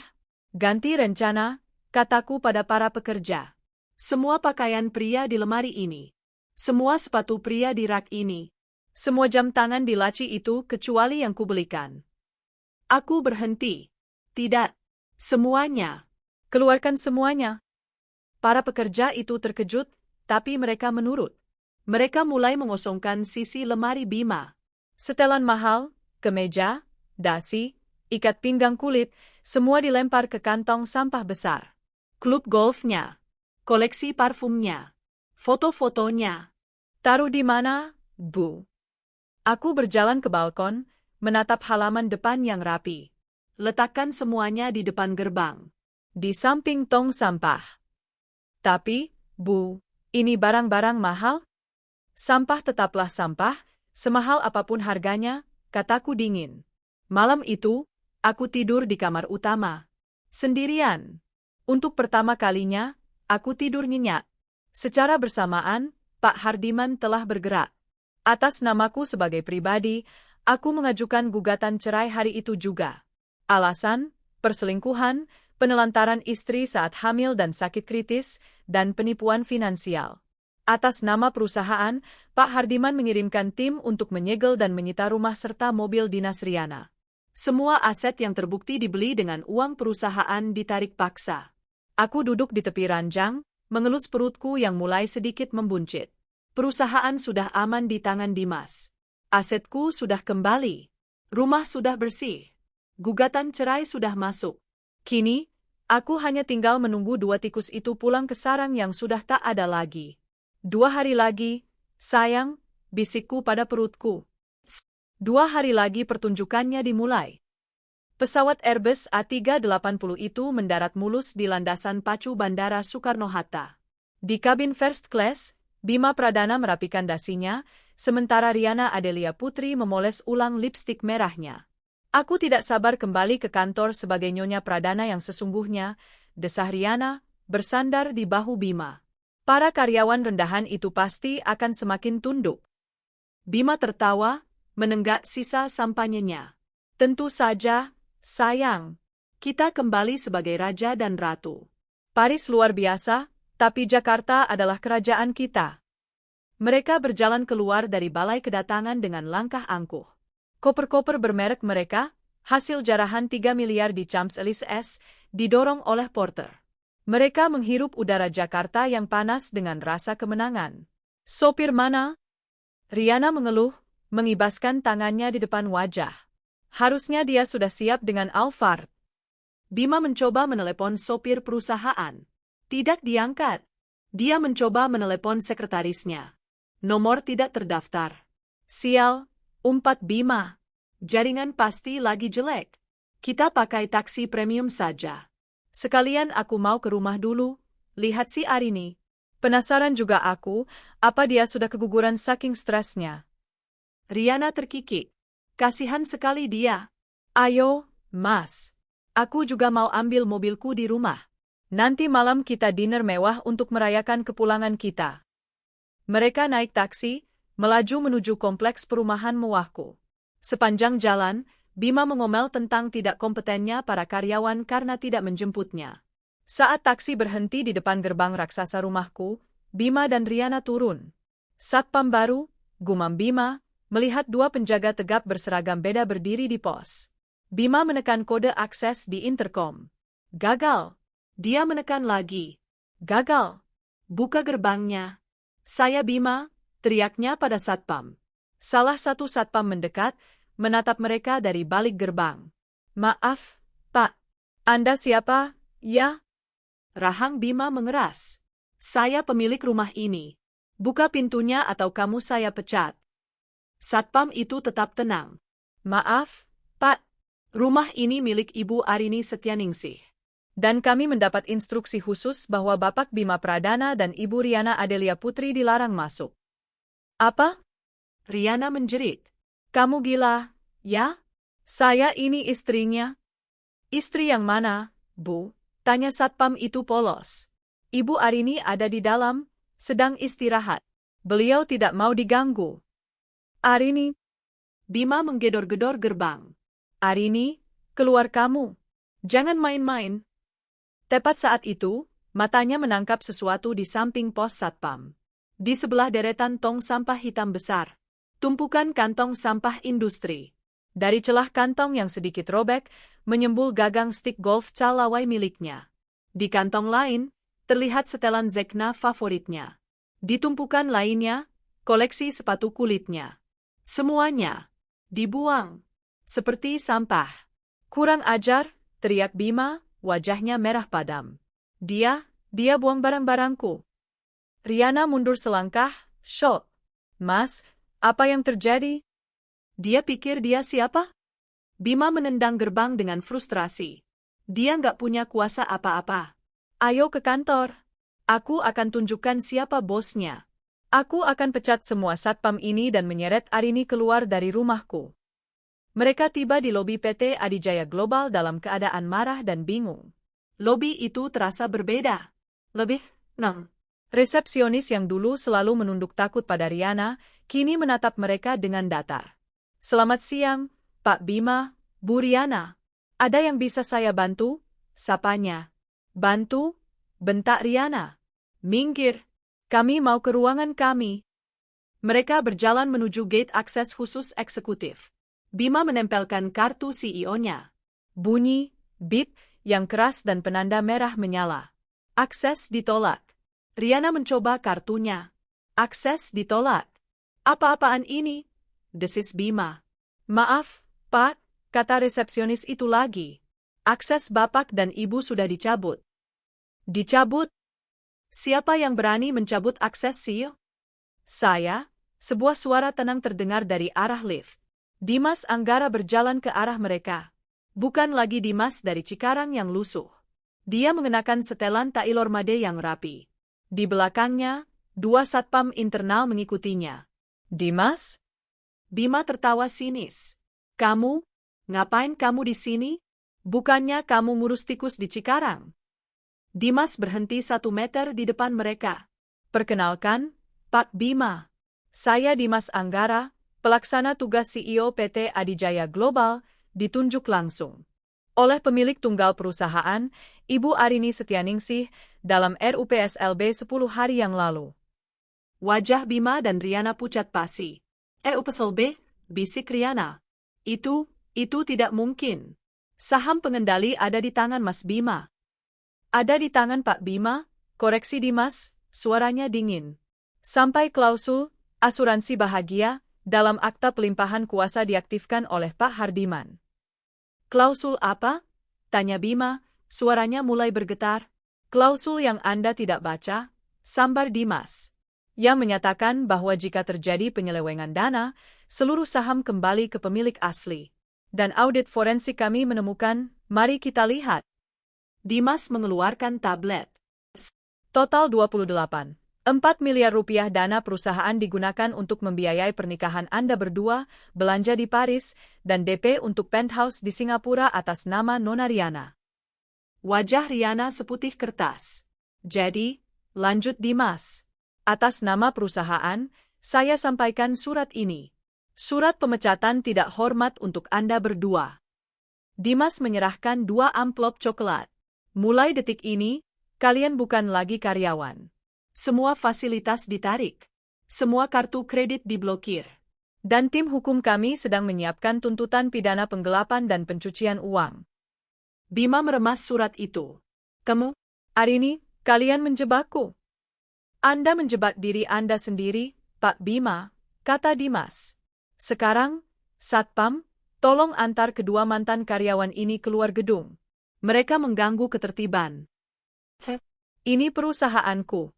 ganti rencana, kataku pada para pekerja. Semua pakaian pria di lemari ini. Semua sepatu pria di rak ini. Semua jam tangan di laci itu kecuali yang kubelikan. Aku berhenti. Tidak. Semuanya. Keluarkan semuanya. Para pekerja itu terkejut, tapi mereka menurut. Mereka mulai mengosongkan sisi lemari Bima. Setelan mahal, kemeja, dasi, ikat pinggang kulit, semua dilempar ke kantong sampah besar. Klub golfnya. Koleksi parfumnya. Foto-fotonya. Taruh di mana, Bu? Aku berjalan ke balkon, menatap halaman depan yang rapi. Letakkan semuanya di depan gerbang. Di samping tong sampah. Tapi, Bu, ini barang-barang mahal? Sampah tetaplah sampah, semahal apapun harganya, kataku dingin. Malam itu, aku tidur di kamar utama. Sendirian. Untuk pertama kalinya, aku tidur nyenyak. Secara bersamaan, Pak Hardiman telah bergerak. Atas namaku sebagai pribadi, aku mengajukan gugatan cerai hari itu juga. Alasan, perselingkuhan, penelantaran istri saat hamil dan sakit kritis, dan penipuan finansial. Atas nama perusahaan, Pak Hardiman mengirimkan tim untuk menyegel dan menyita rumah serta mobil dinas Riana. Semua aset yang terbukti dibeli dengan uang perusahaan ditarik paksa. Aku duduk di tepi ranjang, mengelus perutku yang mulai sedikit membuncit. Perusahaan sudah aman di tangan Dimas. Asetku sudah kembali. Rumah sudah bersih. Gugatan cerai sudah masuk. Kini, aku hanya tinggal menunggu 2 tikus itu pulang ke sarang yang sudah tak ada lagi. 2 hari lagi, sayang, bisikku pada perutku. 2 hari lagi pertunjukannya dimulai. Pesawat Airbus A380 itu mendarat mulus di landasan pacu Bandara Soekarno-Hatta. Di kabin first class, Bima Pradana merapikan dasinya, sementara Riana Adelia Putri memoles ulang lipstik merahnya. Aku tidak sabar kembali ke kantor sebagai Nyonya Pradana yang sesungguhnya, desah Riana, bersandar di bahu Bima. Para karyawan rendahan itu pasti akan semakin tunduk. Bima tertawa, menenggak sisa sampanyenya. Tentu saja, sayang. Kita kembali sebagai raja dan ratu. Paris luar biasa, Tapi Jakarta adalah kerajaan kita. Mereka berjalan keluar dari balai kedatangan dengan langkah angkuh. Koper-koper bermerek mereka, hasil jarahan 3 miliar di Champs-Élysées, didorong oleh porter. Mereka menghirup udara Jakarta yang panas dengan rasa kemenangan. "Sopir mana?" Riana mengeluh, mengibaskan tangannya di depan wajah. Harusnya dia sudah siap dengan Alphard. Bima mencoba menelepon sopir perusahaan. Tidak diangkat. Dia mencoba menelepon sekretarisnya. Nomor tidak terdaftar. "Sial," umpat Bima. "Jaringan pasti lagi jelek. Kita pakai taksi premium saja. Sekalian aku mau ke rumah dulu, lihat si Arini." Penasaran juga aku, apa dia sudah keguguran saking stresnya. Riana terkikik. Kasihan sekali dia. "Ayo, Mas. Aku juga mau ambil mobilku di rumah. Nanti malam kita dinner mewah untuk merayakan kepulangan kita." Mereka naik taksi, melaju menuju kompleks perumahan mewahku. Sepanjang jalan, Bima mengomel tentang tidak kompetennya para karyawan karena tidak menjemputnya. Saat taksi berhenti di depan gerbang raksasa rumahku, Bima dan Riana turun. "Satpam baru," gumam Bima, melihat dua penjaga tegap berseragam beda berdiri di pos. Bima menekan kode akses di intercom. Gagal. Dia menekan lagi. Gagal. "Buka gerbangnya." "Saya Bima," teriaknya pada satpam. Salah satu satpam mendekat, menatap mereka dari balik gerbang. "Maaf, Pak. Anda siapa, ya?" Rahang Bima mengeras. "Saya pemilik rumah ini. Buka pintunya atau kamu saya pecat." Satpam itu tetap tenang. "Maaf, Pak. Rumah ini milik Ibu Arini Setyaningsih. Dan kami mendapat instruksi khusus bahwa Bapak Bima Pradana dan Ibu Riana Adelia Putri dilarang masuk." "Apa?" Riana menjerit. "Kamu gila, ya? Saya ini istrinya." "Istri yang mana, Bu?" tanya satpam itu polos. "Ibu Arini ada di dalam, sedang istirahat. Beliau tidak mau diganggu." "Arini." Bima menggedor-gedor gerbang. "Arini, keluar kamu. Jangan main-main." Tepat saat itu, matanya menangkap sesuatu di samping pos satpam. Di sebelah deretan tong sampah hitam besar. Tumpukan kantong sampah industri. Dari celah kantong yang sedikit robek, menyembul gagang stik golf calawai miliknya. Di kantong lain, terlihat setelan Zekna favoritnya. Di tumpukan lainnya, koleksi sepatu kulitnya. Semuanya dibuang. Seperti sampah. "Kurang ajar," teriak Bima, wajahnya merah padam. Dia buang barang-barangku." Riana mundur selangkah, syok. "Mas, apa yang terjadi?" Dia pikir dia siapa? Bima menendang gerbang dengan frustrasi. Dia nggak punya kuasa apa-apa. "Ayo ke kantor. Aku akan tunjukkan siapa bosnya. Aku akan pecat semua satpam ini dan menyeret Arini keluar dari rumahku." Mereka tiba di lobi PT Adijaya Global dalam keadaan marah dan bingung. Lobi itu terasa berbeda. Lebih tenang. Resepsionis yang dulu selalu menunduk takut pada Riana, kini menatap mereka dengan datar. "Selamat siang, Pak Bima, Bu Riana. Ada yang bisa saya bantu?" sapanya. "Bantu?" bentak Riana. "Minggir. Kami mau ke ruangan kami." Mereka berjalan menuju gate akses khusus eksekutif. Bima menempelkan kartu CEO-nya. Bunyi, bip, yang keras dan penanda merah menyala. Akses ditolak. Riana mencoba kartunya. Akses ditolak. "Apa-apaan ini?" desis Bima. "Maaf, Pak," kata resepsionis itu lagi. "Akses Bapak dan Ibu sudah dicabut." "Dicabut? Siapa yang berani mencabut akses CEO?" "Saya." Sebuah suara tenang terdengar dari arah lift. Dimas Anggara berjalan ke arah mereka. Bukan lagi Dimas dari Cikarang yang lusuh. Dia mengenakan setelan tailor made yang rapi. Di belakangnya, dua satpam internal mengikutinya. "Dimas?" Bima tertawa sinis. "Kamu? Ngapain kamu di sini? Bukannya kamu ngurus tikus di Cikarang?" Dimas berhenti 1 meter di depan mereka. "Perkenalkan, Pak Bima. Saya Dimas Anggara, pelaksana tugas CEO PT Adijaya Global," ditunjuk langsung. oleh pemilik tunggal perusahaan, Ibu Arini Setyaningsih, dalam RUPSLB 10 hari yang lalu. Wajah Bima dan Riana pucat pasi. RUPSLB, bisik Riana. Itu tidak mungkin. Saham pengendali ada di tangan Mas Bima. Ada di tangan Pak Bima, koreksi Dimas, suaranya dingin. Sampai klausul, asuransi bahagia, dalam akta pelimpahan kuasa diaktifkan oleh Pak Hardiman. Klausul apa? Tanya Bima, suaranya mulai bergetar. Klausul yang Anda tidak baca, sambar Dimas. Yang menyatakan bahwa jika terjadi penyelewengan dana, seluruh saham kembali ke pemilik asli. Dan audit forensik kami menemukan, mari kita lihat. Dimas mengeluarkan tablet. Total 28. 4 miliar rupiah dana perusahaan digunakan untuk membiayai pernikahan Anda berdua, belanja di Paris, dan DP untuk penthouse di Singapura atas nama Nona Riana. Wajah Riana seputih kertas. Jadi, lanjut Dimas. Atas nama perusahaan, saya sampaikan surat ini. Surat pemecatan tidak hormat untuk Anda berdua. Dimas menyerahkan 2 amplop coklat. Mulai detik ini, kalian bukan lagi karyawan. Semua fasilitas ditarik. Semua kartu kredit diblokir. Dan tim hukum kami sedang menyiapkan tuntutan pidana penggelapan dan pencucian uang. Bima meremas surat itu. Kamu, Arini, kalian menjebakku. Anda menjebak diri Anda sendiri, Pak Bima, kata Dimas. Sekarang, Satpam, tolong antar kedua mantan karyawan ini keluar gedung. Mereka mengganggu ketertiban. Ini perusahaanku.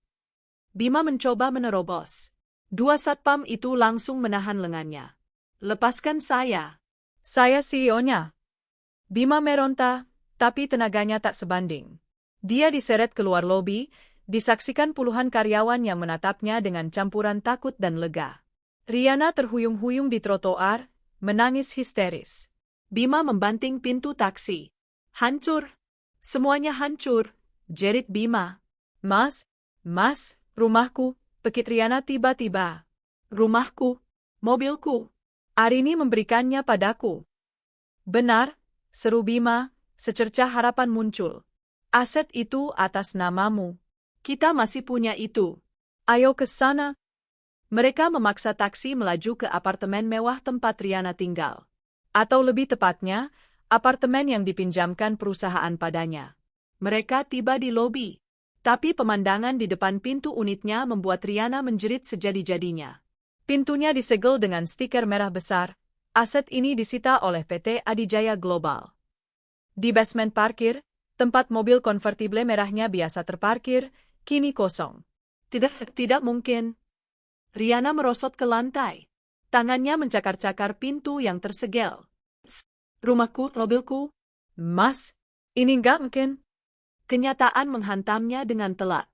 Bima mencoba menerobos. 2 satpam itu langsung menahan lengannya. Lepaskan saya. Saya CEO-nya. Bima meronta, tapi tenaganya tak sebanding. Dia diseret keluar lobi, disaksikan puluhan karyawan yang menatapnya dengan campuran takut dan lega. Riana terhuyung-huyung di trotoar, menangis histeris. Bima membanting pintu taksi. Hancur. Semuanya hancur, jerit Bima. Mas, rumahku, pekit Riana tiba-tiba. Rumahku, mobilku. Arini memberikannya padaku. Benar, seru Bima, secercah harapan muncul. Aset itu atas namamu. Kita masih punya itu. Ayo ke sana. Mereka memaksa taksi melaju ke apartemen mewah tempat Riana tinggal. Atau lebih tepatnya, apartemen yang dipinjamkan perusahaan padanya. Mereka tiba di lobi. Tapi pemandangan di depan pintu unitnya membuat Riana menjerit sejadi-jadinya. Pintunya disegel dengan stiker merah besar. Aset ini disita oleh PT Adijaya Global. Di basement parkir, tempat mobil konvertible merahnya biasa terparkir, kini kosong. Tidak mungkin. Riana merosot ke lantai. Tangannya mencakar-cakar pintu yang tersegel. Rumahku, mobilku. Mas, ini nggak mungkin. Kenyataan menghantamnya dengan telak.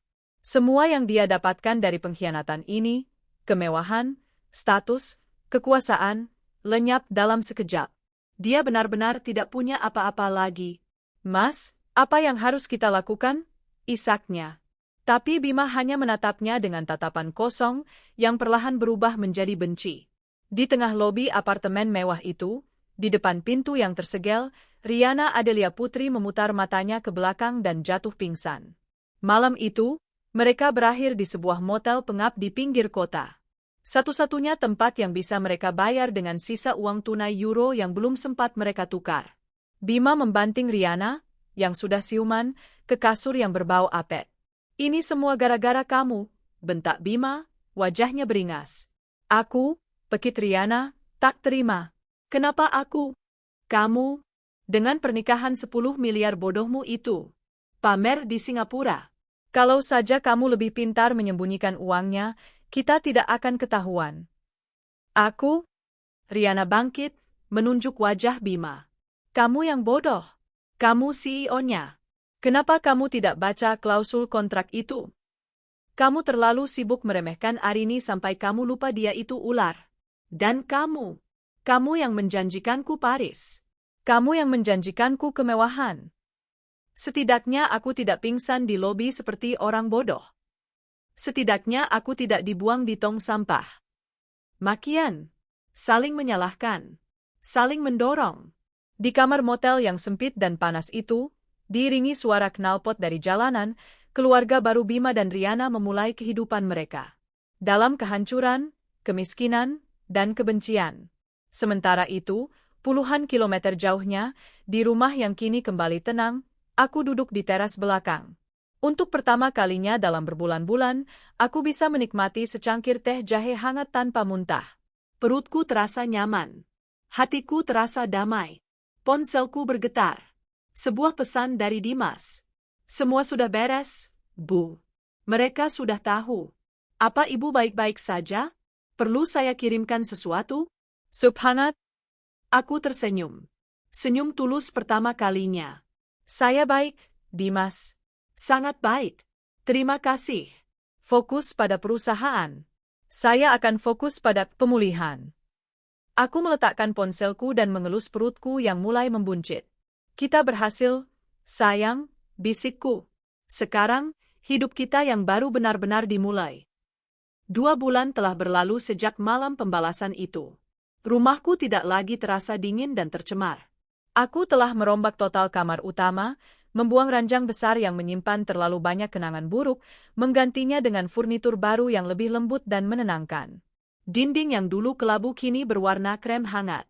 Semua yang dia dapatkan dari pengkhianatan ini, kemewahan, status, kekuasaan, lenyap dalam sekejap. Dia benar-benar tidak punya apa-apa lagi. Mas, apa yang harus kita lakukan? Isaknya. Tapi Bima hanya menatapnya dengan tatapan kosong yang perlahan berubah menjadi benci. Di tengah lobi apartemen mewah itu, di depan pintu yang tersegel, Riana Adelia Putri memutar matanya ke belakang dan jatuh pingsan. Malam itu, mereka berakhir di sebuah motel pengap di pinggir kota. Satu-satunya tempat yang bisa mereka bayar dengan sisa uang tunai euro yang belum sempat mereka tukar. Bima membanting Riana, yang sudah siuman, ke kasur yang berbau apet. Ini semua gara-gara kamu, bentak Bima, wajahnya beringas. Aku, pekit Riana, tak terima. Kenapa aku? Kamu, dengan pernikahan 10 miliar bodohmu itu. Pamer di Singapura. Kalau saja kamu lebih pintar menyembunyikan uangnya, kita tidak akan ketahuan. Aku? Riana bangkit, menunjuk wajah Bima. Kamu yang bodoh. Kamu CEO-nya. Kenapa kamu tidak baca klausul kontrak itu? Kamu terlalu sibuk meremehkan Arini sampai kamu lupa dia itu ular. Dan kamu yang menjanjikanku Paris. Kamu yang menjanjikanku kemewahan. Setidaknya aku tidak pingsan di lobi seperti orang bodoh. Setidaknya aku tidak dibuang di tong sampah. Makian. Saling menyalahkan. Saling mendorong. Di kamar motel yang sempit dan panas itu, diiringi suara knalpot dari jalanan, keluarga baru Bima dan Riana memulai kehidupan mereka. Dalam kehancuran, kemiskinan, dan kebencian. Sementara itu, puluhan kilometer jauhnya, di rumah yang kini kembali tenang, aku duduk di teras belakang. Untuk pertama kalinya dalam berbulan-bulan, aku bisa menikmati secangkir teh jahe hangat tanpa muntah. Perutku terasa nyaman. Hatiku terasa damai. Ponselku bergetar. Sebuah pesan dari Dimas. Semua sudah beres, Bu. Mereka sudah tahu. Apa Ibu baik-baik saja? Perlu saya kirimkan sesuatu? Sup hangat? Aku tersenyum. Senyum tulus pertama kalinya. Saya baik, Dimas. Sangat baik. Terima kasih. Fokus pada perusahaan. Saya akan fokus pada pemulihan. Aku meletakkan ponselku dan mengelus perutku yang mulai membuncit. Kita berhasil, sayang, bisikku. Sekarang, hidup kita yang baru benar-benar dimulai. 2 bulan telah berlalu sejak malam pembalasan itu. Rumahku tidak lagi terasa dingin dan tercemar. Aku telah merombak total kamar utama, membuang ranjang besar yang menyimpan terlalu banyak kenangan buruk, menggantinya dengan furnitur baru yang lebih lembut dan menenangkan. Dinding yang dulu kelabu kini berwarna krem hangat.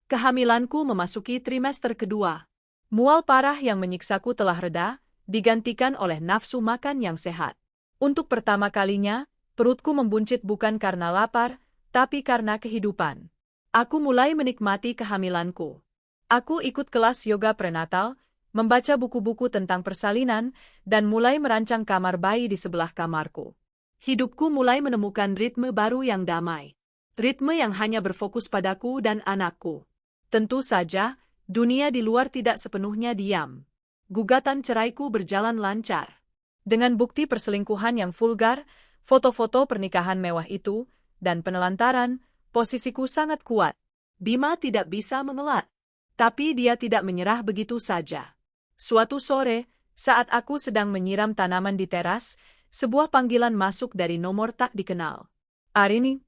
Kehamilanku memasuki trimester kedua. Mual parah yang menyiksaku telah reda, digantikan oleh nafsu makan yang sehat. Untuk pertama kalinya, perutku membuncit bukan karena lapar, tapi karena kehidupan. Aku mulai menikmati kehamilanku. Aku ikut kelas yoga prenatal, membaca buku-buku tentang persalinan, dan mulai merancang kamar bayi di sebelah kamarku. Hidupku mulai menemukan ritme baru yang damai. Ritme yang hanya berfokus padaku dan anakku. Tentu saja, dunia di luar tidak sepenuhnya diam. Gugatan ceraiku berjalan lancar. Dengan bukti perselingkuhan yang vulgar, foto-foto pernikahan mewah itu, dan penelantaran, posisiku sangat kuat. Bima tidak bisa mengelak. Tapi dia tidak menyerah begitu saja. Suatu sore, saat aku sedang menyiram tanaman di teras, sebuah panggilan masuk dari nomor tak dikenal. Arini.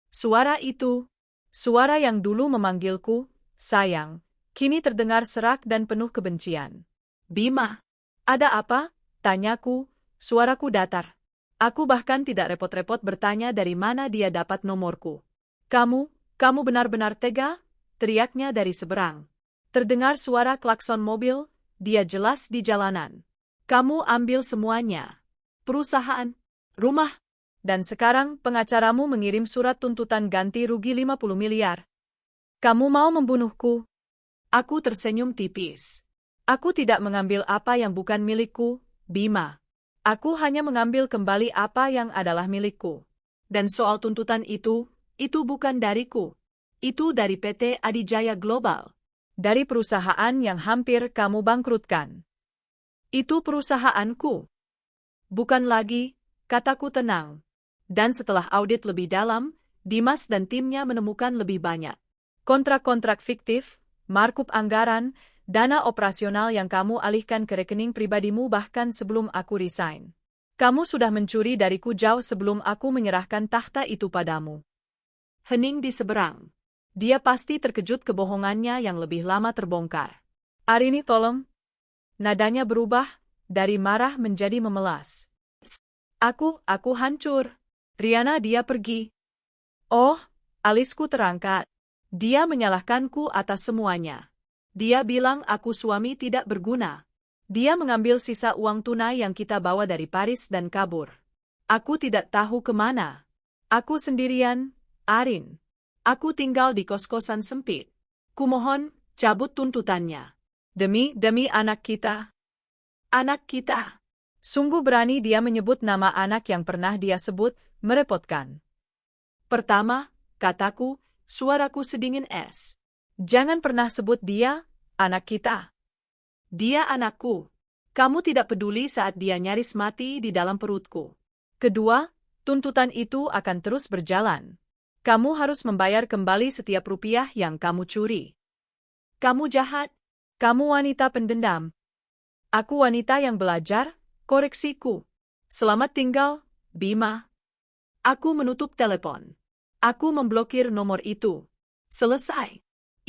Suara itu, suara yang dulu memanggilku, sayang, kini terdengar serak dan penuh kebencian. Bima. Ada apa? Tanyaku, suaraku datar. Aku bahkan tidak repot-repot bertanya dari mana dia dapat nomorku. Kamu benar-benar tega? Teriaknya dari seberang. Terdengar suara klakson mobil, dia jelas di jalanan. Kamu ambil semuanya. Perusahaan, rumah, dan sekarang pengacaramu mengirim surat tuntutan ganti rugi 50 miliar. Kamu mau membunuhku? Aku tersenyum tipis. Aku tidak mengambil apa yang bukan milikku, Bima. Aku hanya mengambil kembali apa yang adalah milikku. Dan soal tuntutan itu bukan dariku. Itu dari PT Adijaya Global. Dari perusahaan yang hampir kamu bangkrutkan. Itu perusahaanku. Bukan lagi, kataku tenang. Dan setelah audit lebih dalam, Dimas dan timnya menemukan lebih banyak kontrak-kontrak fiktif, markup anggaran, dana operasional yang kamu alihkan ke rekening pribadimu bahkan sebelum aku resign. Kamu sudah mencuri dariku jauh sebelum aku menyerahkan takhta itu padamu. Hening di seberang. Dia pasti terkejut kebohongannya yang lebih lama terbongkar. Arini tolong. Nadanya berubah, dari marah menjadi memelas. Aku hancur. Riana dia pergi. Oh, alisku terangkat. Dia menyalahkanku atas semuanya. Dia bilang aku suami tidak berguna. Dia mengambil sisa uang tunai yang kita bawa dari Paris dan kabur. Aku tidak tahu kemana. Aku sendirian, Arin. Aku tinggal di kos-kosan sempit. Kumohon, cabut tuntutannya. Demi anak kita. Anak kita. Sungguh berani dia menyebut nama anak yang pernah dia sebut, merepotkan. Pertama, kataku, suaraku sedingin es. Jangan pernah sebut dia, anak kita. Dia anakku. Kamu tidak peduli saat dia nyaris mati di dalam perutku. Kedua, tuntutan itu akan terus berjalan. Kamu harus membayar kembali setiap rupiah yang kamu curi. Kamu jahat. Kamu wanita pendendam. Aku wanita yang belajar, koreksiku. Selamat tinggal, Bima. Aku menutup telepon. Aku memblokir nomor itu. Selesai.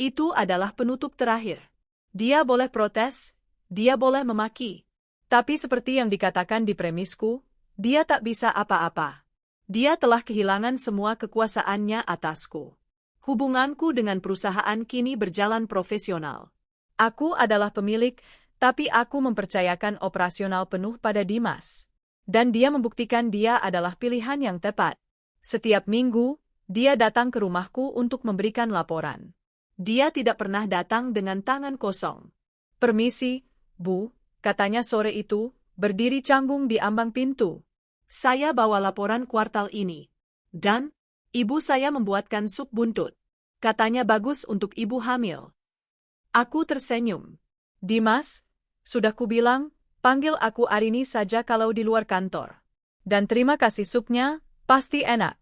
Itu adalah penutup terakhir. Dia boleh protes, dia boleh memaki. Tapi seperti yang dikatakan di premisku, dia tak bisa apa-apa. Dia telah kehilangan semua kekuasaannya atasku. Hubunganku dengan perusahaan kini berjalan profesional. Aku adalah pemilik, tapi aku mempercayakan operasional penuh pada Dimas. Dan dia membuktikan dia adalah pilihan yang tepat. Setiap minggu, dia datang ke rumahku untuk memberikan laporan. Dia tidak pernah datang dengan tangan kosong. Permisi, Bu, katanya sore itu, berdiri canggung di ambang pintu. Saya bawa laporan kuartal ini. Dan, ibu saya membuatkan sup buntut. Katanya bagus untuk ibu hamil. Aku tersenyum. Dimas, sudah kubilang, panggil aku Arini saja kalau di luar kantor. Dan terima kasih supnya, pasti enak.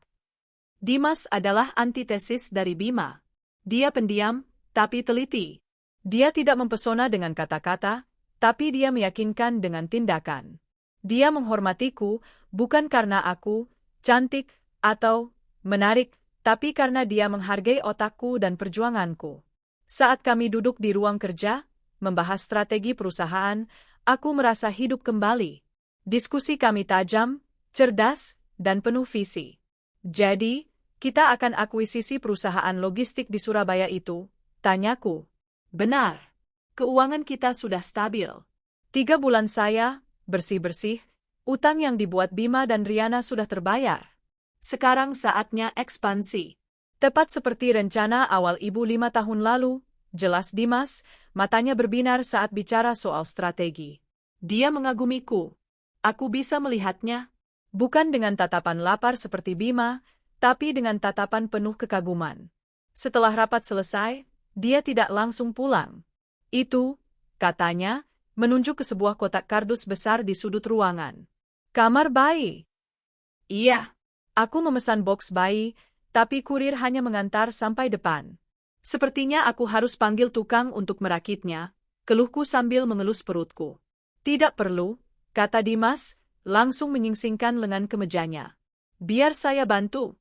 Dimas adalah antitesis dari Bima. Dia pendiam, tapi teliti. Dia tidak mempesona dengan kata-kata, tapi dia meyakinkan dengan tindakan. Dia menghormatiku, bukan karena aku cantik atau menarik, tapi karena dia menghargai otakku dan perjuanganku. Saat kami duduk di ruang kerja, membahas strategi perusahaan, aku merasa hidup kembali. Diskusi kami tajam, cerdas, dan penuh visi. Jadi, kita akan akuisisi perusahaan logistik di Surabaya itu, tanyaku. Benar. Keuangan kita sudah stabil. 3 bulan saya, bersih-bersih, utang yang dibuat Bima dan Riana sudah terbayar. Sekarang saatnya ekspansi. Tepat seperti rencana awal ibu 5 tahun lalu, jelas Dimas, matanya berbinar saat bicara soal strategi. Dia mengagumiku. Aku bisa melihatnya. Bukan dengan tatapan lapar seperti Bima, tapi dengan tatapan penuh kekaguman. Setelah rapat selesai, dia tidak langsung pulang. Itu, katanya, menunjuk ke sebuah kotak kardus besar di sudut ruangan. Kamar bayi. Iya. Aku memesan box bayi, tapi kurir hanya mengantar sampai depan. Sepertinya aku harus panggil tukang untuk merakitnya, keluhku sambil mengelus perutku. Tidak perlu, kata Dimas, langsung menyingsingkan lengan kemejanya. Biar saya bantu.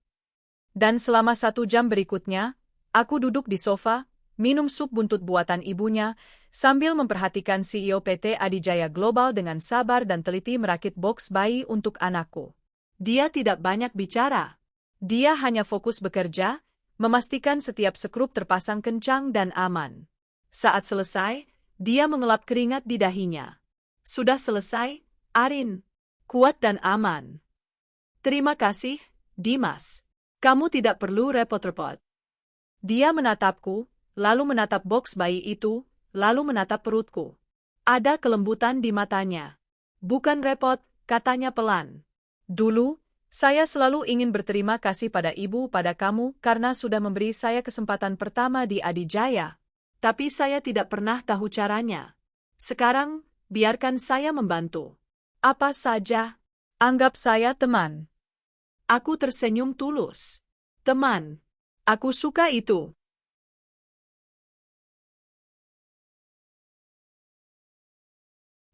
Dan selama 1 jam berikutnya, aku duduk di sofa, minum sup buntut buatan ibunya, sambil memperhatikan CEO PT Adijaya Global dengan sabar dan teliti merakit box bayi untuk anakku. Dia tidak banyak bicara. Dia hanya fokus bekerja, memastikan setiap skrup terpasang kencang dan aman. Saat selesai, dia mengelap keringat di dahinya. Sudah selesai, Arin. Kuat dan aman. Terima kasih, Dimas. Kamu tidak perlu repot-repot. Dia menatapku, lalu menatap box bayi itu, lalu menatap perutku. Ada kelembutan di matanya. Bukan repot, katanya pelan. Dulu, saya selalu ingin berterima kasih pada ibu pada kamu karena sudah memberi saya kesempatan pertama di Adijaya. Tapi saya tidak pernah tahu caranya. Sekarang, biarkan saya membantu. Apa saja, anggap saya teman. Aku tersenyum tulus. Teman. Aku suka itu.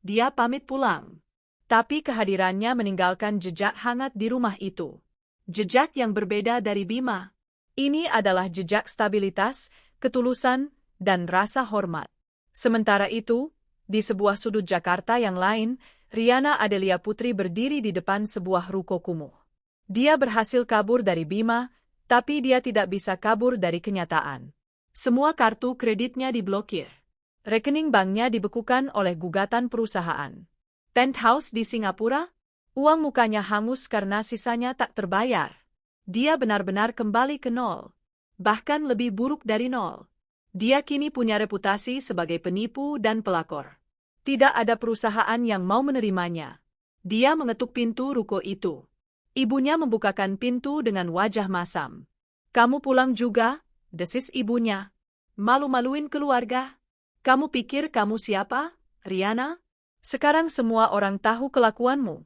Dia pamit pulang. Tapi kehadirannya meninggalkan jejak hangat di rumah itu. Jejak yang berbeda dari Bima. Ini adalah jejak stabilitas, ketulusan, dan rasa hormat. Sementara itu, di sebuah sudut Jakarta yang lain, Riana Adelia Putri berdiri di depan sebuah ruko kumuh. Dia berhasil kabur dari Bima, tapi dia tidak bisa kabur dari kenyataan. Semua kartu kreditnya diblokir. Rekening banknya dibekukan oleh gugatan perusahaan. Penthouse di Singapura? Uang mukanya hangus karena sisanya tak terbayar. Dia benar-benar kembali ke nol. Bahkan lebih buruk dari nol. Dia kini punya reputasi sebagai penipu dan pelakor. Tidak ada perusahaan yang mau menerimanya. Dia mengetuk pintu ruko itu. Ibunya membukakan pintu dengan wajah masam. Kamu pulang juga? Desis ibunya. Malu-maluin keluarga. Kamu pikir kamu siapa, Riana? Sekarang semua orang tahu kelakuanmu.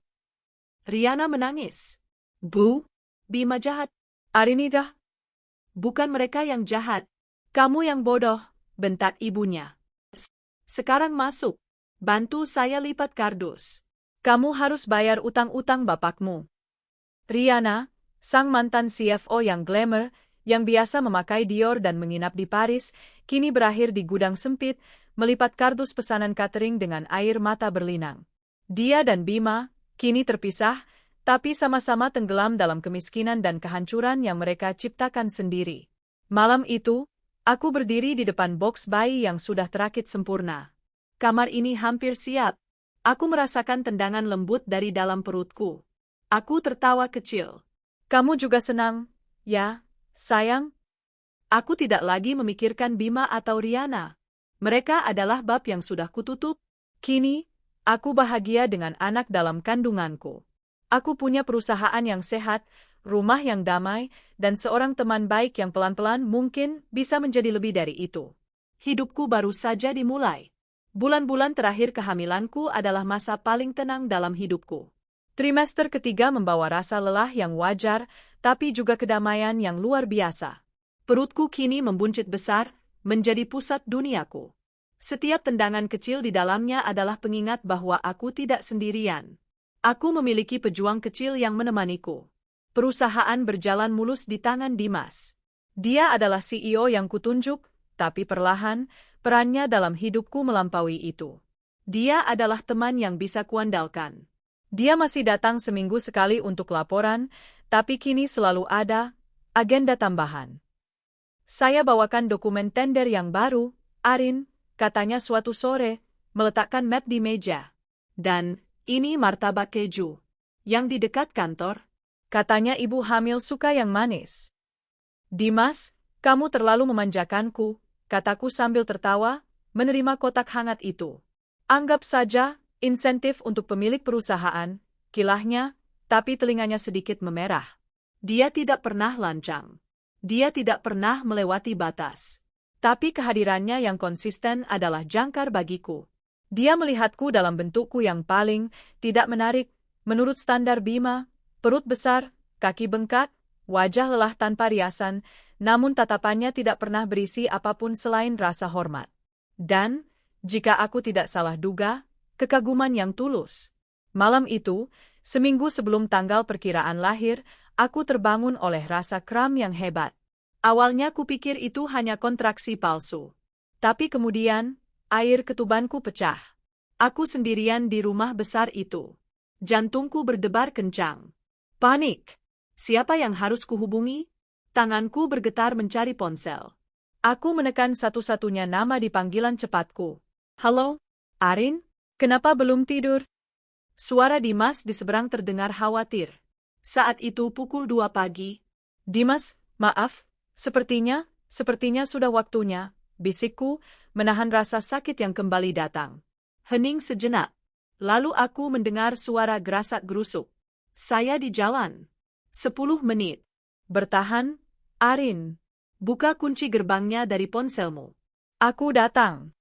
Riana menangis. Bu, Bima jahat. Arini dah. Bukan mereka yang jahat. Kamu yang bodoh, bentak ibunya. Sekarang masuk. Bantu saya lipat kardus. Kamu harus bayar utang-utang bapakmu. Riana, sang mantan CFO yang glamour, yang biasa memakai Dior dan menginap di Paris, kini berakhir di gudang sempit, melipat kardus pesanan catering dengan air mata berlinang. Dia dan Bima, kini terpisah, tapi sama-sama tenggelam dalam kemiskinan dan kehancuran yang mereka ciptakan sendiri. Malam itu, aku berdiri di depan boks bayi yang sudah terakit sempurna. Kamar ini hampir siap. Aku merasakan tendangan lembut dari dalam perutku. Aku tertawa kecil. Kamu juga senang, ya, sayang? Aku tidak lagi memikirkan Bima atau Riana. Mereka adalah bab yang sudah kututup. Kini, aku bahagia dengan anak dalam kandunganku. Aku punya perusahaan yang sehat, rumah yang damai, dan seorang teman baik yang pelan-pelan mungkin bisa menjadi lebih dari itu. Hidupku baru saja dimulai. Bulan-bulan terakhir kehamilanku adalah masa paling tenang dalam hidupku. Trimester ketiga membawa rasa lelah yang wajar, tapi juga kedamaian yang luar biasa. Perutku kini membuncit besar, menjadi pusat duniaku. Setiap tendangan kecil di dalamnya adalah pengingat bahwa aku tidak sendirian. Aku memiliki pejuang kecil yang menemaniku. Perusahaan berjalan mulus di tangan Dimas. Dia adalah CEO yang kutunjuk, tapi perlahan, perannya dalam hidupku melampaui itu. Dia adalah teman yang bisa kuandalkan. Dia masih datang seminggu sekali untuk laporan, tapi kini selalu ada agenda tambahan. Saya bawakan dokumen tender yang baru, Arin, katanya suatu sore, meletakkan map di meja. Dan, ini martabak keju. Yang di dekat kantor, katanya ibu hamil suka yang manis. Dimas, kamu terlalu memanjakanku, kataku sambil tertawa, menerima kotak hangat itu. Anggap saja, insentif untuk pemilik perusahaan, kilahnya, tapi telinganya sedikit memerah. Dia tidak pernah lancang. Dia tidak pernah melewati batas. Tapi kehadirannya yang konsisten adalah jangkar bagiku. Dia melihatku dalam bentukku yang paling tidak menarik, menurut standar Bima, perut besar, kaki bengkak, wajah lelah tanpa riasan, namun tatapannya tidak pernah berisi apapun selain rasa hormat. Dan, jika aku tidak salah duga, kekaguman yang tulus. Malam itu, seminggu sebelum tanggal perkiraan lahir, aku terbangun oleh rasa kram yang hebat. Awalnya kupikir itu hanya kontraksi palsu. Tapi kemudian, air ketubanku pecah. Aku sendirian di rumah besar itu. Jantungku berdebar kencang. Panik. Siapa yang harus kuhubungi? Tanganku bergetar mencari ponsel. Aku menekan satu-satunya nama di panggilan cepatku. Halo, Arin? Kenapa belum tidur? Suara Dimas di seberang terdengar khawatir. Saat itu pukul 2 pagi. Dimas, maaf, sepertinya sudah waktunya, bisikku, menahan rasa sakit yang kembali datang. Hening sejenak. Lalu aku mendengar suara gerasak-gerusuk. Saya di jalan. 10 menit. Bertahan, Arin. Buka kunci gerbangnya dari ponselmu. Aku datang.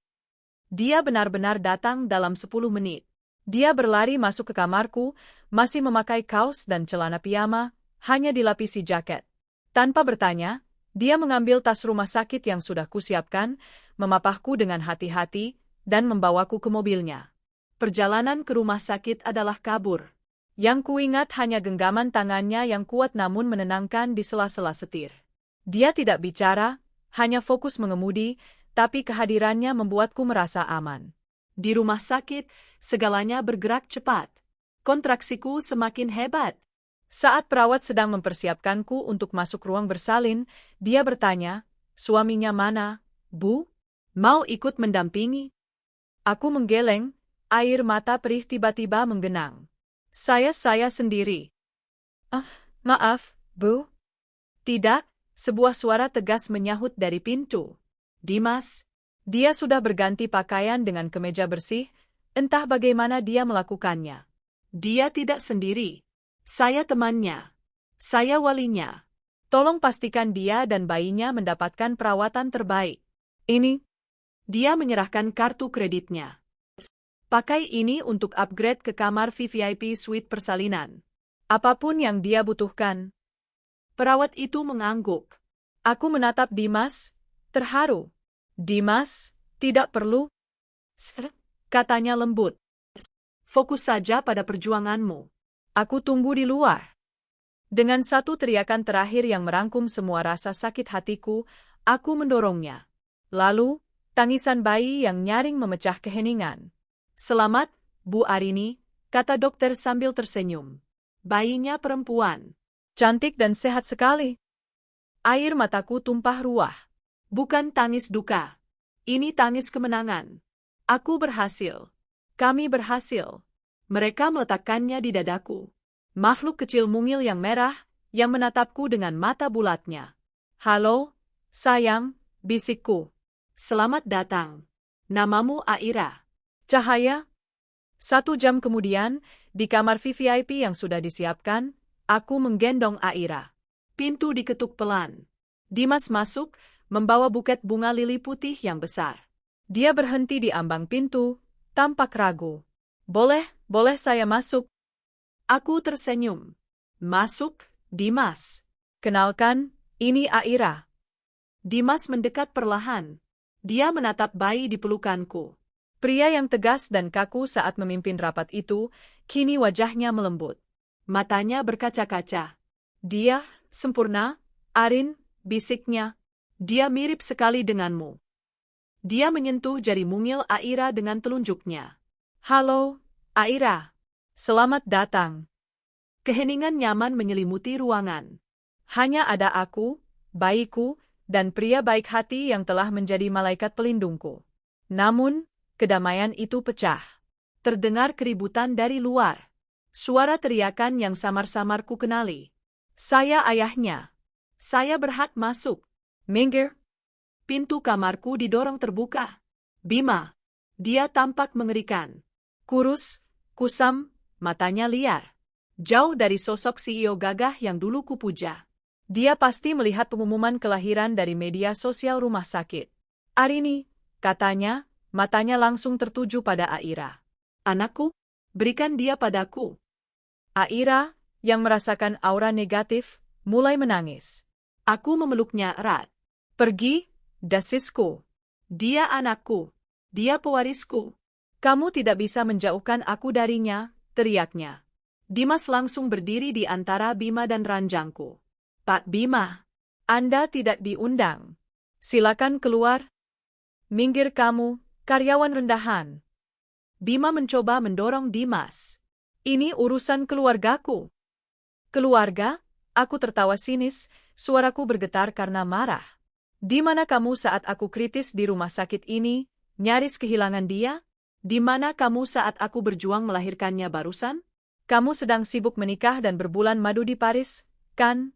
Dia benar-benar datang dalam 10 menit. Dia berlari masuk ke kamarku, masih memakai kaos dan celana piyama, hanya dilapisi jaket. Tanpa bertanya, dia mengambil tas rumah sakit yang sudah kusiapkan, memapahku dengan hati-hati, dan membawaku ke mobilnya. Perjalanan ke rumah sakit adalah kabur. Yang kuingat hanya genggaman tangannya yang kuat namun menenangkan di sela-sela setir. Dia tidak bicara, hanya fokus mengemudi, tapi kehadirannya membuatku merasa aman. Di rumah sakit, segalanya bergerak cepat. Kontraksiku semakin hebat. Saat perawat sedang mempersiapkanku untuk masuk ruang bersalin, dia bertanya, suaminya mana, Bu? Mau ikut mendampingi? Aku menggeleng, air mata perih tiba-tiba menggenang. Saya sendiri. Maaf, Bu. Tidak, sebuah suara tegas menyahut dari pintu. Dimas, dia sudah berganti pakaian dengan kemeja bersih, entah bagaimana dia melakukannya. Dia tidak sendiri. Saya temannya. Saya walinya. Tolong pastikan dia dan bayinya mendapatkan perawatan terbaik. Ini. Dia menyerahkan kartu kreditnya. Pakai ini untuk upgrade ke kamar VVIP suite persalinan. Apapun yang dia butuhkan. Perawat itu mengangguk. Aku menatap Dimas, terharu. Dimas, tidak perlu. Katanya lembut. Fokus saja pada perjuanganmu. Aku tunggu di luar. Dengan satu teriakan terakhir yang merangkum semua rasa sakit hatiku, aku mendorongnya. Lalu, tangisan bayi yang nyaring memecah keheningan. Selamat, Bu Arini, kata dokter sambil tersenyum. Bayinya perempuan. Cantik dan sehat sekali. Air mataku tumpah ruah. Bukan tangis duka. Ini tangis kemenangan. Aku berhasil. Kami berhasil. Mereka meletakkannya di dadaku. Makhluk kecil mungil yang merah, yang menatapku dengan mata bulatnya. Halo, sayang, bisikku. Selamat datang. Namamu Aira. Cahaya. 1 jam kemudian, di kamar VVIP yang sudah disiapkan, aku menggendong Aira. Pintu diketuk pelan. Dimas masuk, membawa buket bunga lili putih yang besar. Dia berhenti di ambang pintu, tampak ragu. Boleh saya masuk? Aku tersenyum. Masuk, Dimas. Kenalkan, ini Aira. Dimas mendekat perlahan. Dia menatap bayi di pelukanku. Pria yang tegas dan kaku saat memimpin rapat itu, kini wajahnya melembut. Matanya berkaca-kaca. Dia, sempurna, Arin, bisiknya. Dia mirip sekali denganmu. Dia menyentuh jari mungil Aira dengan telunjuknya. Halo, Aira. Selamat datang. Keheningan nyaman menyelimuti ruangan. Hanya ada aku, bayiku, dan pria baik hati yang telah menjadi malaikat pelindungku. Namun, kedamaian itu pecah. Terdengar keributan dari luar. Suara teriakan yang samar-samar ku kenali. Saya ayahnya. Saya berhak masuk. Minggir. Pintu kamarku didorong terbuka. Bima. Dia tampak mengerikan. Kurus, kusam, matanya liar. Jauh dari sosok CEO gagah yang dulu kupuja. Dia pasti melihat pengumuman kelahiran dari media sosial rumah sakit. Arini, katanya, matanya langsung tertuju pada Aira. Anakku, berikan dia padaku. Aira, yang merasakan aura negatif, mulai menangis. Aku memeluknya erat. Pergi, dasisku. Dia anakku. Dia pewarisku. Kamu tidak bisa menjauhkan aku darinya, teriaknya. Dimas langsung berdiri di antara Bima dan ranjangku. Pak Bima, Anda tidak diundang. Silakan keluar. Minggir kamu, karyawan rendahan. Bima mencoba mendorong Dimas. Ini urusan keluargaku. Keluarga? Aku tertawa sinis, suaraku bergetar karena marah. Di mana kamu saat aku kritis di rumah sakit ini, nyaris kehilangan dia? Di mana kamu saat aku berjuang melahirkannya barusan? Kamu sedang sibuk menikah dan berbulan madu di Paris, kan?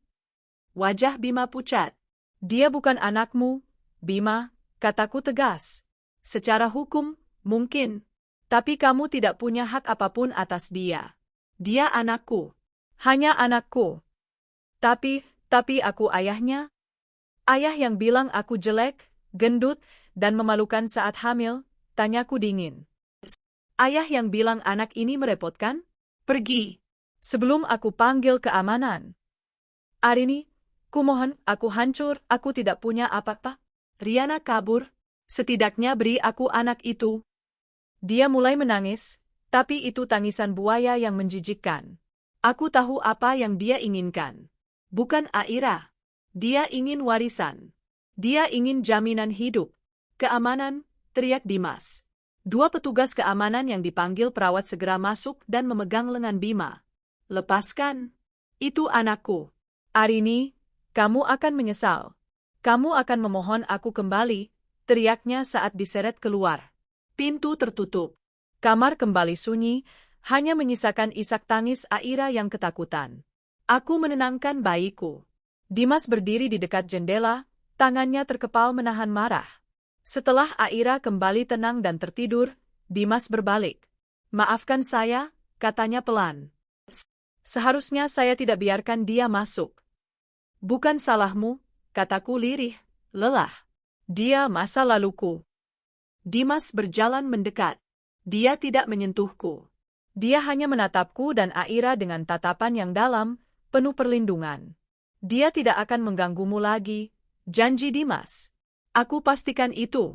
Wajah Bima pucat. Dia bukan anakmu, Bima, kataku tegas. Secara hukum, mungkin. Tapi kamu tidak punya hak apapun atas dia. Dia anakku. Hanya anakku. Tapi aku ayahnya? Ayah yang bilang aku jelek, gendut, dan memalukan saat hamil, tanyaku dingin. Ayah yang bilang anak ini merepotkan? Pergi. Sebelum aku panggil keamanan. Arini, kumohon, aku hancur, aku tidak punya apa-apa. Riana kabur. Setidaknya beri aku anak itu. Dia mulai menangis, tapi itu tangisan buaya yang menjijikkan. Aku tahu apa yang dia inginkan. Bukan Aira. Dia ingin warisan. Dia ingin jaminan hidup. Keamanan, teriak Dimas. 2 petugas keamanan yang dipanggil perawat segera masuk dan memegang lengan Bima. Lepaskan. Itu anakku. Arini, kamu akan menyesal. Kamu akan memohon aku kembali, teriaknya saat diseret keluar. Pintu tertutup. Kamar kembali sunyi, hanya menyisakan isak tangis Aira yang ketakutan. Aku menenangkan bayiku. Dimas berdiri di dekat jendela, tangannya terkepal menahan marah. Setelah Aira kembali tenang dan tertidur, Dimas berbalik. Maafkan saya, katanya pelan. Seharusnya saya tidak biarkan dia masuk. Bukan salahmu, kataku lirih, lelah. Dia masa laluku. Dimas berjalan mendekat. Dia tidak menyentuhku. Dia hanya menatapku dan Aira dengan tatapan yang dalam, penuh perlindungan. Dia tidak akan mengganggumu lagi, janji Dimas. Aku pastikan itu.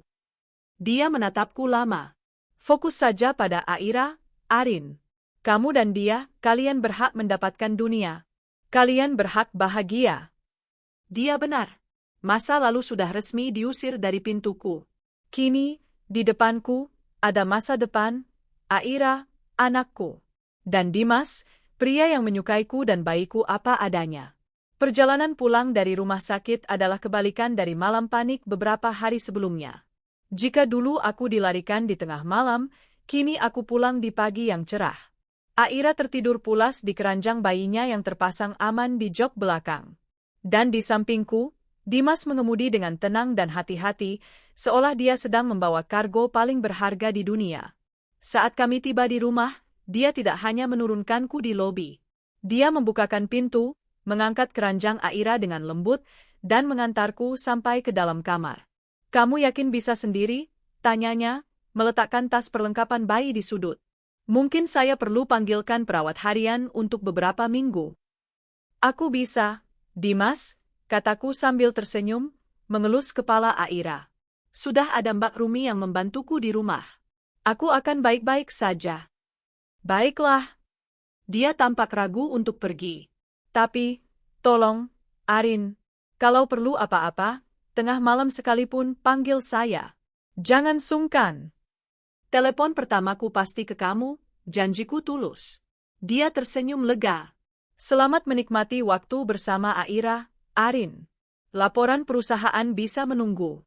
Dia menatapku lama. Fokus saja pada Aira, Arin. Kamu dan dia, kalian berhak mendapatkan dunia. Kalian berhak bahagia. Dia benar. Masa lalu sudah resmi diusir dari pintuku. Kini, di depanku, ada masa depan, Aira, anakku. Dan Dimas, pria yang menyukaiku dan bayiku apa adanya. Perjalanan pulang dari rumah sakit adalah kebalikan dari malam panik beberapa hari sebelumnya. Jika dulu aku dilarikan di tengah malam, kini aku pulang di pagi yang cerah. Aira tertidur pulas di keranjang bayinya yang terpasang aman di jok belakang. Dan di sampingku, Dimas mengemudi dengan tenang dan hati-hati, seolah dia sedang membawa kargo paling berharga di dunia. Saat kami tiba di rumah, dia tidak hanya menurunkanku di lobi. Dia membukakan pintu, mengangkat keranjang Aira dengan lembut, dan mengantarku sampai ke dalam kamar. "Kamu yakin bisa sendiri?" tanyanya, meletakkan tas perlengkapan bayi di sudut. "Mungkin saya perlu panggilkan perawat harian untuk beberapa minggu." "Aku bisa, Dimas," kataku sambil tersenyum, mengelus kepala Aira. "Sudah ada Mbak Rumi yang membantuku di rumah. Aku akan baik-baik saja." "Baiklah." Dia tampak ragu untuk pergi. "Tapi, tolong, Arin, kalau perlu apa-apa, tengah malam sekalipun panggil saya. Jangan sungkan." "Telepon pertamaku pasti ke kamu, janjiku tulus." Dia tersenyum lega. "Selamat menikmati waktu bersama Aira, Arin. Laporan perusahaan bisa menunggu."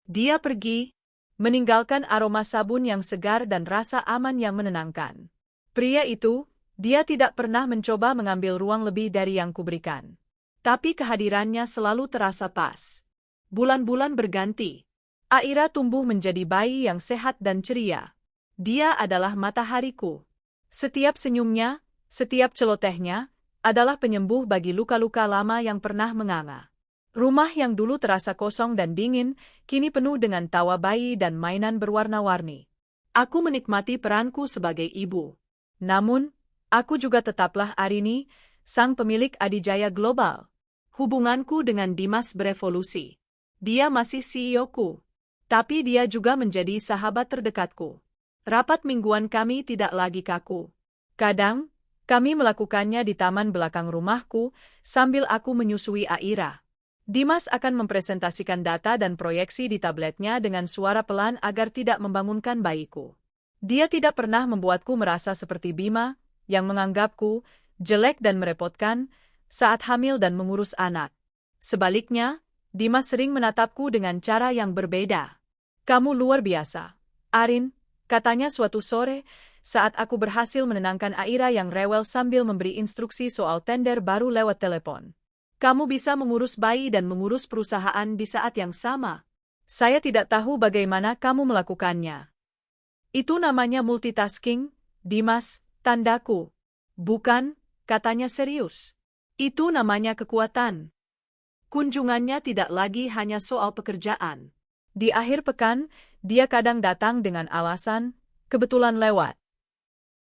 Dia pergi, meninggalkan aroma sabun yang segar dan rasa aman yang menenangkan. Pria itu, dia tidak pernah mencoba mengambil ruang lebih dari yang kuberikan. Tapi kehadirannya selalu terasa pas. Bulan-bulan berganti. Aira tumbuh menjadi bayi yang sehat dan ceria. Dia adalah matahariku. Setiap senyumnya, setiap celotehnya, adalah penyembuh bagi luka-luka lama yang pernah menganga. Rumah yang dulu terasa kosong dan dingin, kini penuh dengan tawa bayi dan mainan berwarna-warni. Aku menikmati peranku sebagai ibu. Namun, aku juga tetaplah Arini, sang pemilik Adijaya Global. Hubunganku dengan Dimas berevolusi. Dia masih CEO-ku. Tapi dia juga menjadi sahabat terdekatku. Rapat mingguan kami tidak lagi kaku. Kadang, kami melakukannya di taman belakang rumahku, sambil aku menyusui Aira. Dimas akan mempresentasikan data dan proyeksi di tabletnya dengan suara pelan agar tidak membangunkan bayiku. Dia tidak pernah membuatku merasa seperti Bima, yang menganggapku jelek dan merepotkan saat hamil dan mengurus anak. Sebaliknya, Dimas sering menatapku dengan cara yang berbeda. "Kamu luar biasa, Arin," katanya suatu sore, saat aku berhasil menenangkan Aira yang rewel sambil memberi instruksi soal tender baru lewat telepon. "Kamu bisa mengurus bayi dan mengurus perusahaan di saat yang sama. Saya tidak tahu bagaimana kamu melakukannya." "Itu namanya multitasking, Dimas," tandaku. "Bukan," katanya serius. "Itu namanya kekuatan." Kunjungannya tidak lagi hanya soal pekerjaan. Di akhir pekan, dia kadang datang dengan alasan, kebetulan lewat.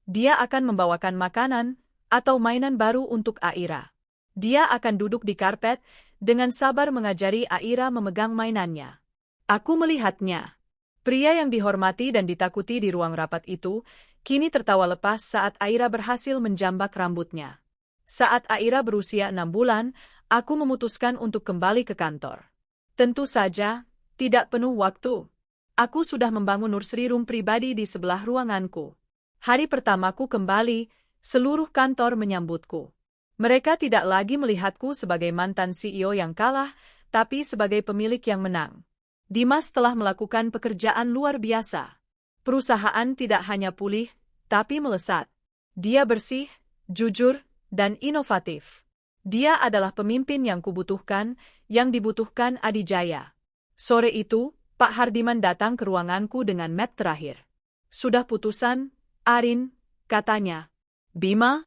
Dia akan membawakan makanan atau mainan baru untuk Aira. Dia akan duduk di karpet, dengan sabar mengajari Aira memegang mainannya. Aku melihatnya. Pria yang dihormati dan ditakuti di ruang rapat itu, kini tertawa lepas saat Aira berhasil menjambak rambutnya. Saat Aira berusia 6 bulan, aku memutuskan untuk kembali ke kantor. Tentu saja, tidak penuh waktu. Aku sudah membangun nursery room pribadi di sebelah ruanganku. Hari pertamaku kembali, seluruh kantor menyambutku. Mereka tidak lagi melihatku sebagai mantan CEO yang kalah, tapi sebagai pemilik yang menang. Dimas telah melakukan pekerjaan luar biasa. Perusahaan tidak hanya pulih, tapi melesat. Dia bersih, jujur, dan inovatif. Dia adalah pemimpin yang kubutuhkan, yang dibutuhkan Adijaya. Sore itu, Pak Hardiman datang ke ruanganku dengan map terakhir. "Sudah putusan, Arin," katanya. "Bima?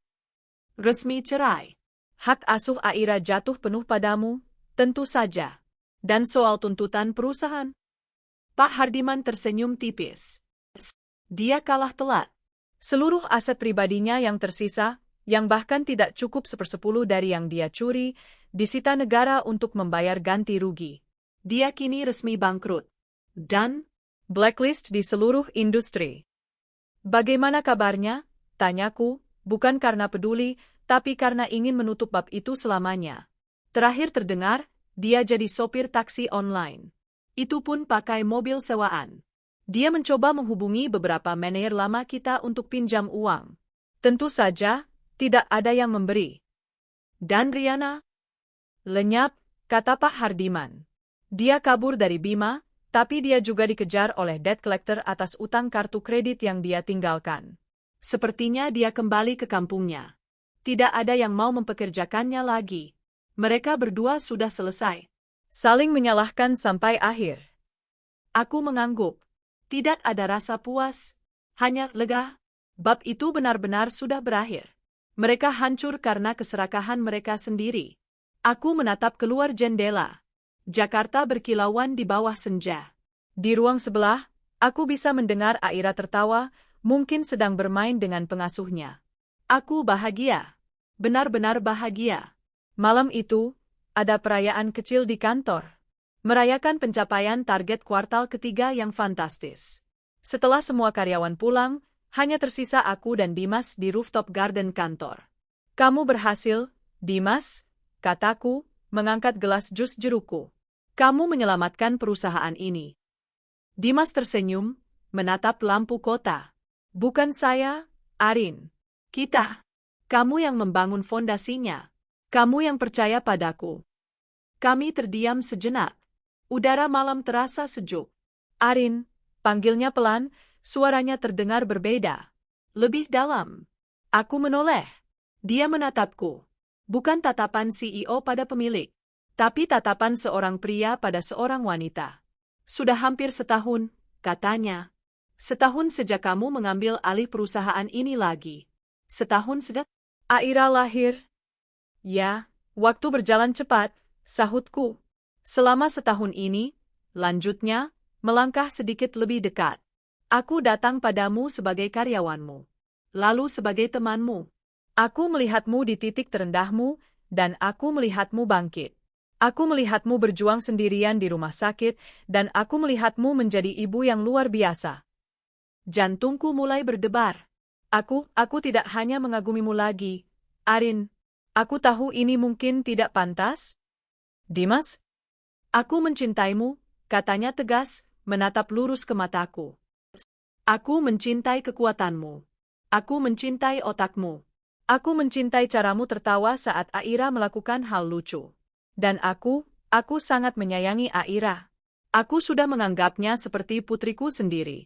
Resmi cerai. Hak asuh Aira jatuh penuh padamu, tentu saja. Dan soal tuntutan perusahaan?" Pak Hardiman tersenyum tipis. Dia kalah telak. Seluruh aset pribadinya yang tersisa, yang bahkan tidak cukup 1/10 dari yang dia curi, disita negara untuk membayar ganti rugi. Dia kini resmi bangkrut. Dan blacklist di seluruh industri. "Bagaimana kabarnya?" tanyaku, Bukan karena peduli, tapi karena ingin menutup bab itu selamanya. Terakhir terdengar, dia jadi sopir taksi online. Itu pun pakai mobil sewaan. Dia mencoba menghubungi beberapa manajer lama kita untuk pinjam uang. Tentu saja, tidak ada yang memberi. Dan Riana? Lenyap, kata Pak Hardiman. Dia kabur dari Bima, tapi dia juga dikejar oleh debt collector atas utang kartu kredit yang dia tinggalkan. Sepertinya dia kembali ke kampungnya. Tidak ada yang mau mempekerjakannya lagi. Mereka berdua sudah selesai. Saling menyalahkan sampai akhir. Aku mengangguk. Tidak ada rasa puas, hanya lega. Bab itu benar-benar sudah berakhir. Mereka hancur karena keserakahan mereka sendiri. Aku menatap keluar jendela. Jakarta berkilauan di bawah senja. Di ruang sebelah, aku bisa mendengar Aira tertawa, mungkin sedang bermain dengan pengasuhnya. Aku bahagia. Benar-benar bahagia. Malam itu, ada perayaan kecil di kantor. Merayakan pencapaian target kuartal ketiga yang fantastis. Setelah semua karyawan pulang, hanya tersisa aku dan Dimas di rooftop garden kantor. Kamu berhasil, Dimas, kataku, mengangkat gelas jus jerukku. Kamu menyelamatkan perusahaan ini. Dimas tersenyum, menatap lampu kota. Bukan saya, Arin. Kita. Kamu yang membangun fondasinya. Kamu yang percaya padaku. Kami terdiam sejenak. Udara malam terasa sejuk. Arin, panggilnya pelan, suaranya terdengar berbeda. Lebih dalam. Aku menoleh. Dia menatapku. Bukan tatapan CEO pada pemilik, tapi tatapan seorang pria pada seorang wanita. Sudah hampir setahun, katanya. Setahun sejak kamu mengambil alih perusahaan ini lagi. Setahun sejak Aira lahir. Ya, waktu berjalan cepat, sahutku. Selama setahun ini, lanjutnya, melangkah sedikit lebih dekat. Aku datang padamu sebagai karyawanmu. Lalu sebagai temanmu. Aku melihatmu di titik terendahmu, dan aku melihatmu bangkit. Aku melihatmu berjuang sendirian di rumah sakit, dan aku melihatmu menjadi ibu yang luar biasa. Jantungku mulai berdebar. Aku tidak hanya mengagumimu lagi, Arin. Aku tahu ini mungkin tidak pantas. Dimas? Aku mencintaimu, katanya tegas, menatap lurus ke mataku. Aku mencintai kekuatanmu. Aku mencintai otakmu. Aku mencintai caramu tertawa saat Aira melakukan hal lucu. Dan aku sangat menyayangi Aira. Aku sudah menganggapnya seperti putriku sendiri.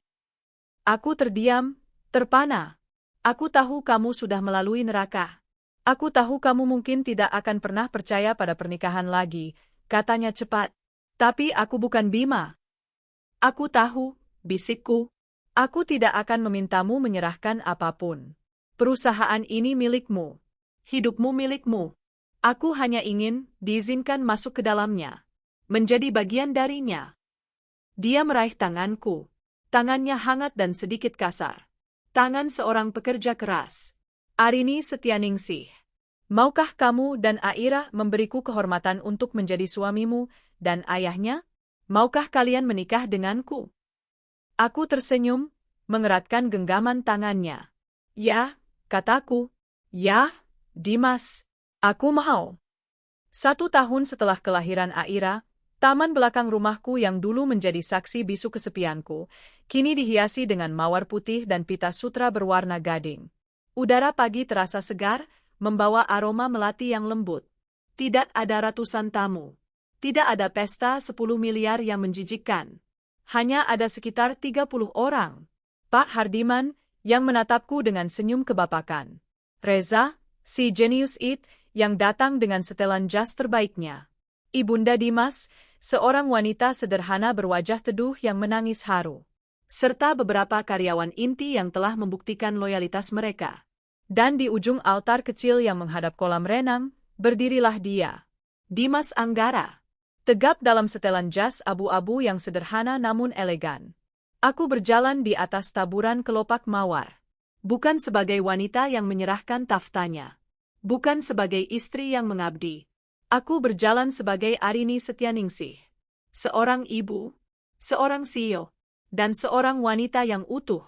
Aku terdiam, terpana. Aku tahu kamu sudah melalui neraka. Aku tahu kamu mungkin tidak akan pernah percaya pada pernikahan lagi, katanya cepat. Tapi aku bukan Bima. Aku tahu, bisikku. Aku tidak akan memintamu menyerahkan apapun. Perusahaan ini milikmu. Hidupmu milikmu. Aku hanya ingin diizinkan masuk ke dalamnya. Menjadi bagian darinya. Dia meraih tanganku. Tangannya hangat dan sedikit kasar. Tangan seorang pekerja keras. Arini Setianingsih. Maukah kamu dan Aira memberiku kehormatan untuk menjadi suamimu dan ayahnya? Maukah kalian menikah denganku? Aku tersenyum, mengeratkan genggaman tangannya. Ya, kataku. Ya, Dimas. Aku mau. 1 tahun setelah kelahiran Aira, taman belakang rumahku yang dulu menjadi saksi bisu kesepianku, kini dihiasi dengan mawar putih dan pita sutra berwarna gading. Udara pagi terasa segar, membawa aroma melati yang lembut. Tidak ada ratusan tamu. Tidak ada pesta 10 miliar yang menjijikkan. Hanya ada sekitar 30 orang. Pak Hardiman, yang menatapku dengan senyum kebapakan. Reza, si jenius it, yang datang dengan setelan jas terbaiknya. Ibunda Dimas, seorang wanita sederhana berwajah teduh yang menangis haru. Serta beberapa karyawan inti yang telah membuktikan loyalitas mereka. Dan di ujung altar kecil yang menghadap kolam renang, berdirilah dia. Dimas Anggara. Tegap dalam setelan jas abu-abu yang sederhana namun elegan. Aku berjalan di atas taburan kelopak mawar. Bukan sebagai wanita yang menyerahkan taftanya. Bukan sebagai istri yang mengabdi. Aku berjalan sebagai Arini Setianingsih. Seorang ibu, seorang CEO, dan seorang wanita yang utuh.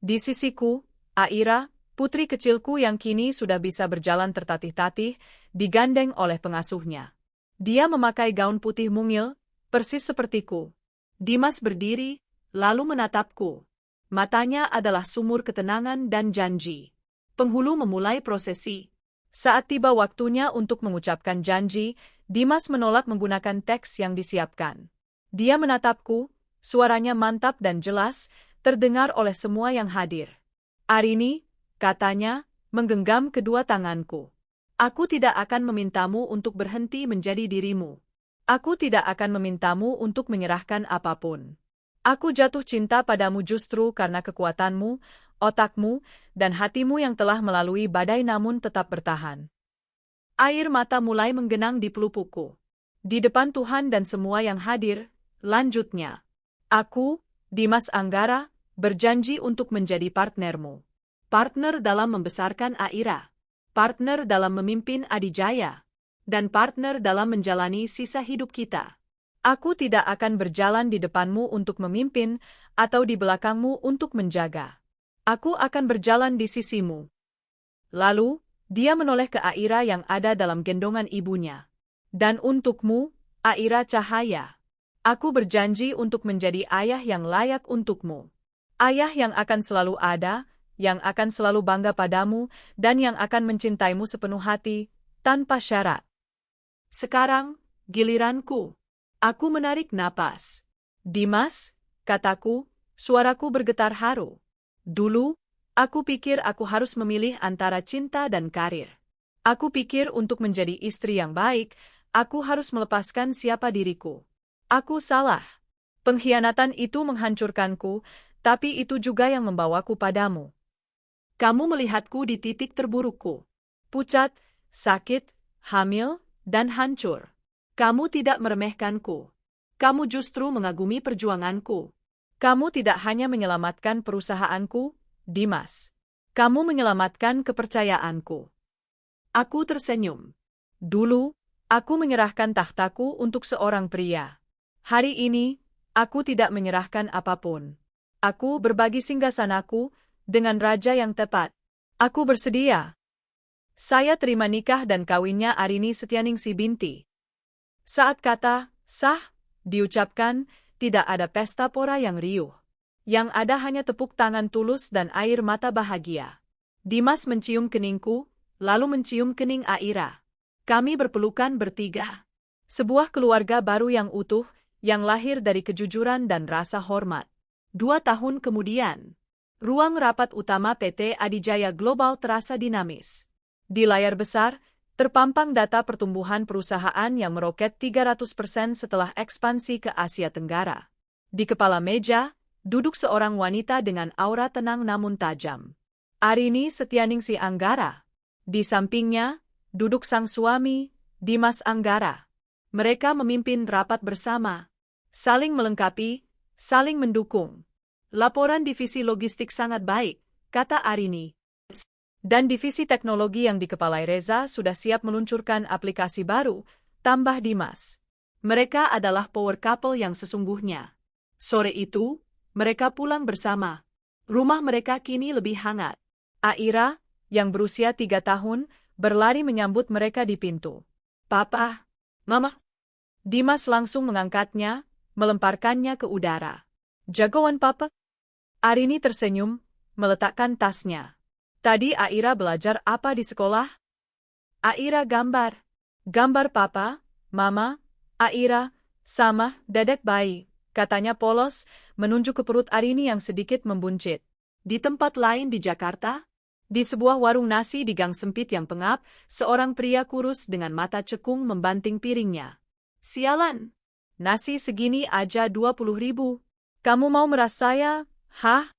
Di sisiku, Aira, Putri kecilku yang kini sudah bisa berjalan tertatih-tatih, digandeng oleh pengasuhnya. Dia memakai gaun putih mungil, persis sepertiku. Dimas berdiri, lalu menatapku. Matanya adalah sumur ketenangan dan janji. Penghulu memulai prosesi. Saat tiba waktunya untuk mengucapkan janji, Dimas menolak menggunakan teks yang disiapkan. Dia menatapku, suaranya mantap dan jelas, terdengar oleh semua yang hadir. "Arini," katanya, menggenggam kedua tanganku. "Aku tidak akan memintamu untuk berhenti menjadi dirimu. Aku tidak akan memintamu untuk menyerahkan apapun. Aku jatuh cinta padamu justru karena kekuatanmu, otakmu, dan hatimu yang telah melalui badai namun tetap bertahan." Air mata mulai menggenang di pelupukku. "Di depan Tuhan dan semua yang hadir," lanjutnya. "Aku, Dimas Anggara, berjanji untuk menjadi partnermu. Partner dalam membesarkan Aira. Partner dalam memimpin Adijaya. Dan partner dalam menjalani sisa hidup kita. Aku tidak akan berjalan di depanmu untuk memimpin, atau di belakangmu untuk menjaga. Aku akan berjalan di sisimu." Lalu, dia menoleh ke Aira yang ada dalam gendongan ibunya. "Dan untukmu, Aira Cahaya, aku berjanji untuk menjadi ayah yang layak untukmu. Ayah yang akan selalu ada, yang akan selalu bangga padamu, dan yang akan mencintaimu sepenuh hati, tanpa syarat." Sekarang, giliranku. Aku menarik napas. "Dimas," kataku, suaraku bergetar haru. "Dulu, aku pikir aku harus memilih antara cinta dan karir. Aku pikir untuk menjadi istri yang baik, aku harus melepaskan siapa diriku. Aku salah. Pengkhianatan itu menghancurkanku, tapi itu juga yang membawaku padamu. Kamu melihatku di titik terburukku. Pucat, sakit, hamil, dan hancur. Kamu tidak meremehkanku. Kamu justru mengagumi perjuanganku. Kamu tidak hanya menyelamatkan perusahaanku, Dimas. Kamu menyelamatkan kepercayaanku." Aku tersenyum. "Dulu, aku menyerahkan tahtaku untuk seorang pria. Hari ini, aku tidak menyerahkan apapun. Aku berbagi singgasanaku dengan raja yang tepat. Aku bersedia. Saya terima nikah dan kawinnya Arini Setyaningsih binti." Saat kata "sah" diucapkan, tidak ada pesta pora yang riuh. Yang ada hanya tepuk tangan tulus dan air mata bahagia. Dimas mencium keningku, lalu mencium kening Aira. Kami berpelukan bertiga. Sebuah keluarga baru yang utuh, yang lahir dari kejujuran dan rasa hormat. 2 tahun kemudian, ruang rapat utama PT Adijaya Global terasa dinamis. Di layar besar, terpampang data pertumbuhan perusahaan yang meroket 300% setelah ekspansi ke Asia Tenggara. Di kepala meja, duduk seorang wanita dengan aura tenang namun tajam. Arini Setyaningsih Anggara. Di sampingnya, duduk sang suami, Dimas Anggara. Mereka memimpin rapat bersama. Saling melengkapi, saling mendukung. "Laporan divisi logistik sangat baik," kata Arini. "Dan divisi teknologi yang dikepalai Reza sudah siap meluncurkan aplikasi baru," tambah Dimas. Mereka adalah power couple yang sesungguhnya. Sore itu, mereka pulang bersama. Rumah mereka kini lebih hangat. Aira, yang berusia 3 tahun, berlari menyambut mereka di pintu. "Papa, Mama." Dimas langsung mengangkatnya, melemparkannya ke udara. "Jagoan Papa." Arini tersenyum, meletakkan tasnya. "Tadi Aira belajar apa di sekolah?" "Aira gambar." "Gambar Papa, Mama, Aira, sama dedek bayi," katanya polos, menunjuk ke perut Arini yang sedikit membuncit. Di tempat lain di Jakarta, di sebuah warung nasi di gang sempit yang pengap, seorang pria kurus dengan mata cekung membanting piringnya. "Sialan. Nasi segini aja 20.000. Kamu mau meras saya, hah?"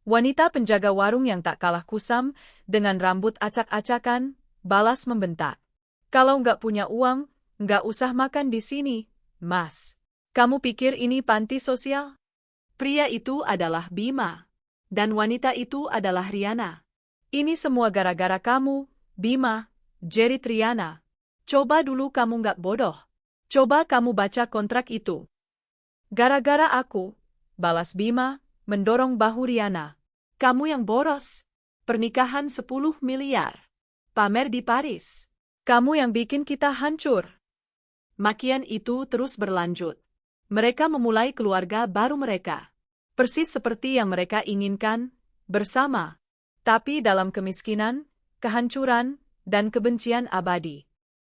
Wanita penjaga warung yang tak kalah kusam, dengan rambut acak-acakan, balas membentak. "Kalau nggak punya uang, nggak usah makan di sini, Mas. Kamu pikir ini panti sosial?" Pria itu adalah Bima. Dan wanita itu adalah Riana. "Ini semua gara-gara kamu, Bima," jerit Riana. "Coba dulu kamu nggak bodoh. Coba kamu baca kontrak itu." "Gara-gara aku," balas Bima, mendorong bahu Riana. "Kamu yang boros." Pernikahan 10 miliar. Pamer di Paris. Kamu yang bikin kita hancur. Makian itu terus berlanjut. Mereka memulai keluarga baru mereka. Persis seperti yang mereka inginkan, bersama. Tapi dalam kemiskinan, kehancuran, dan kebencian abadi.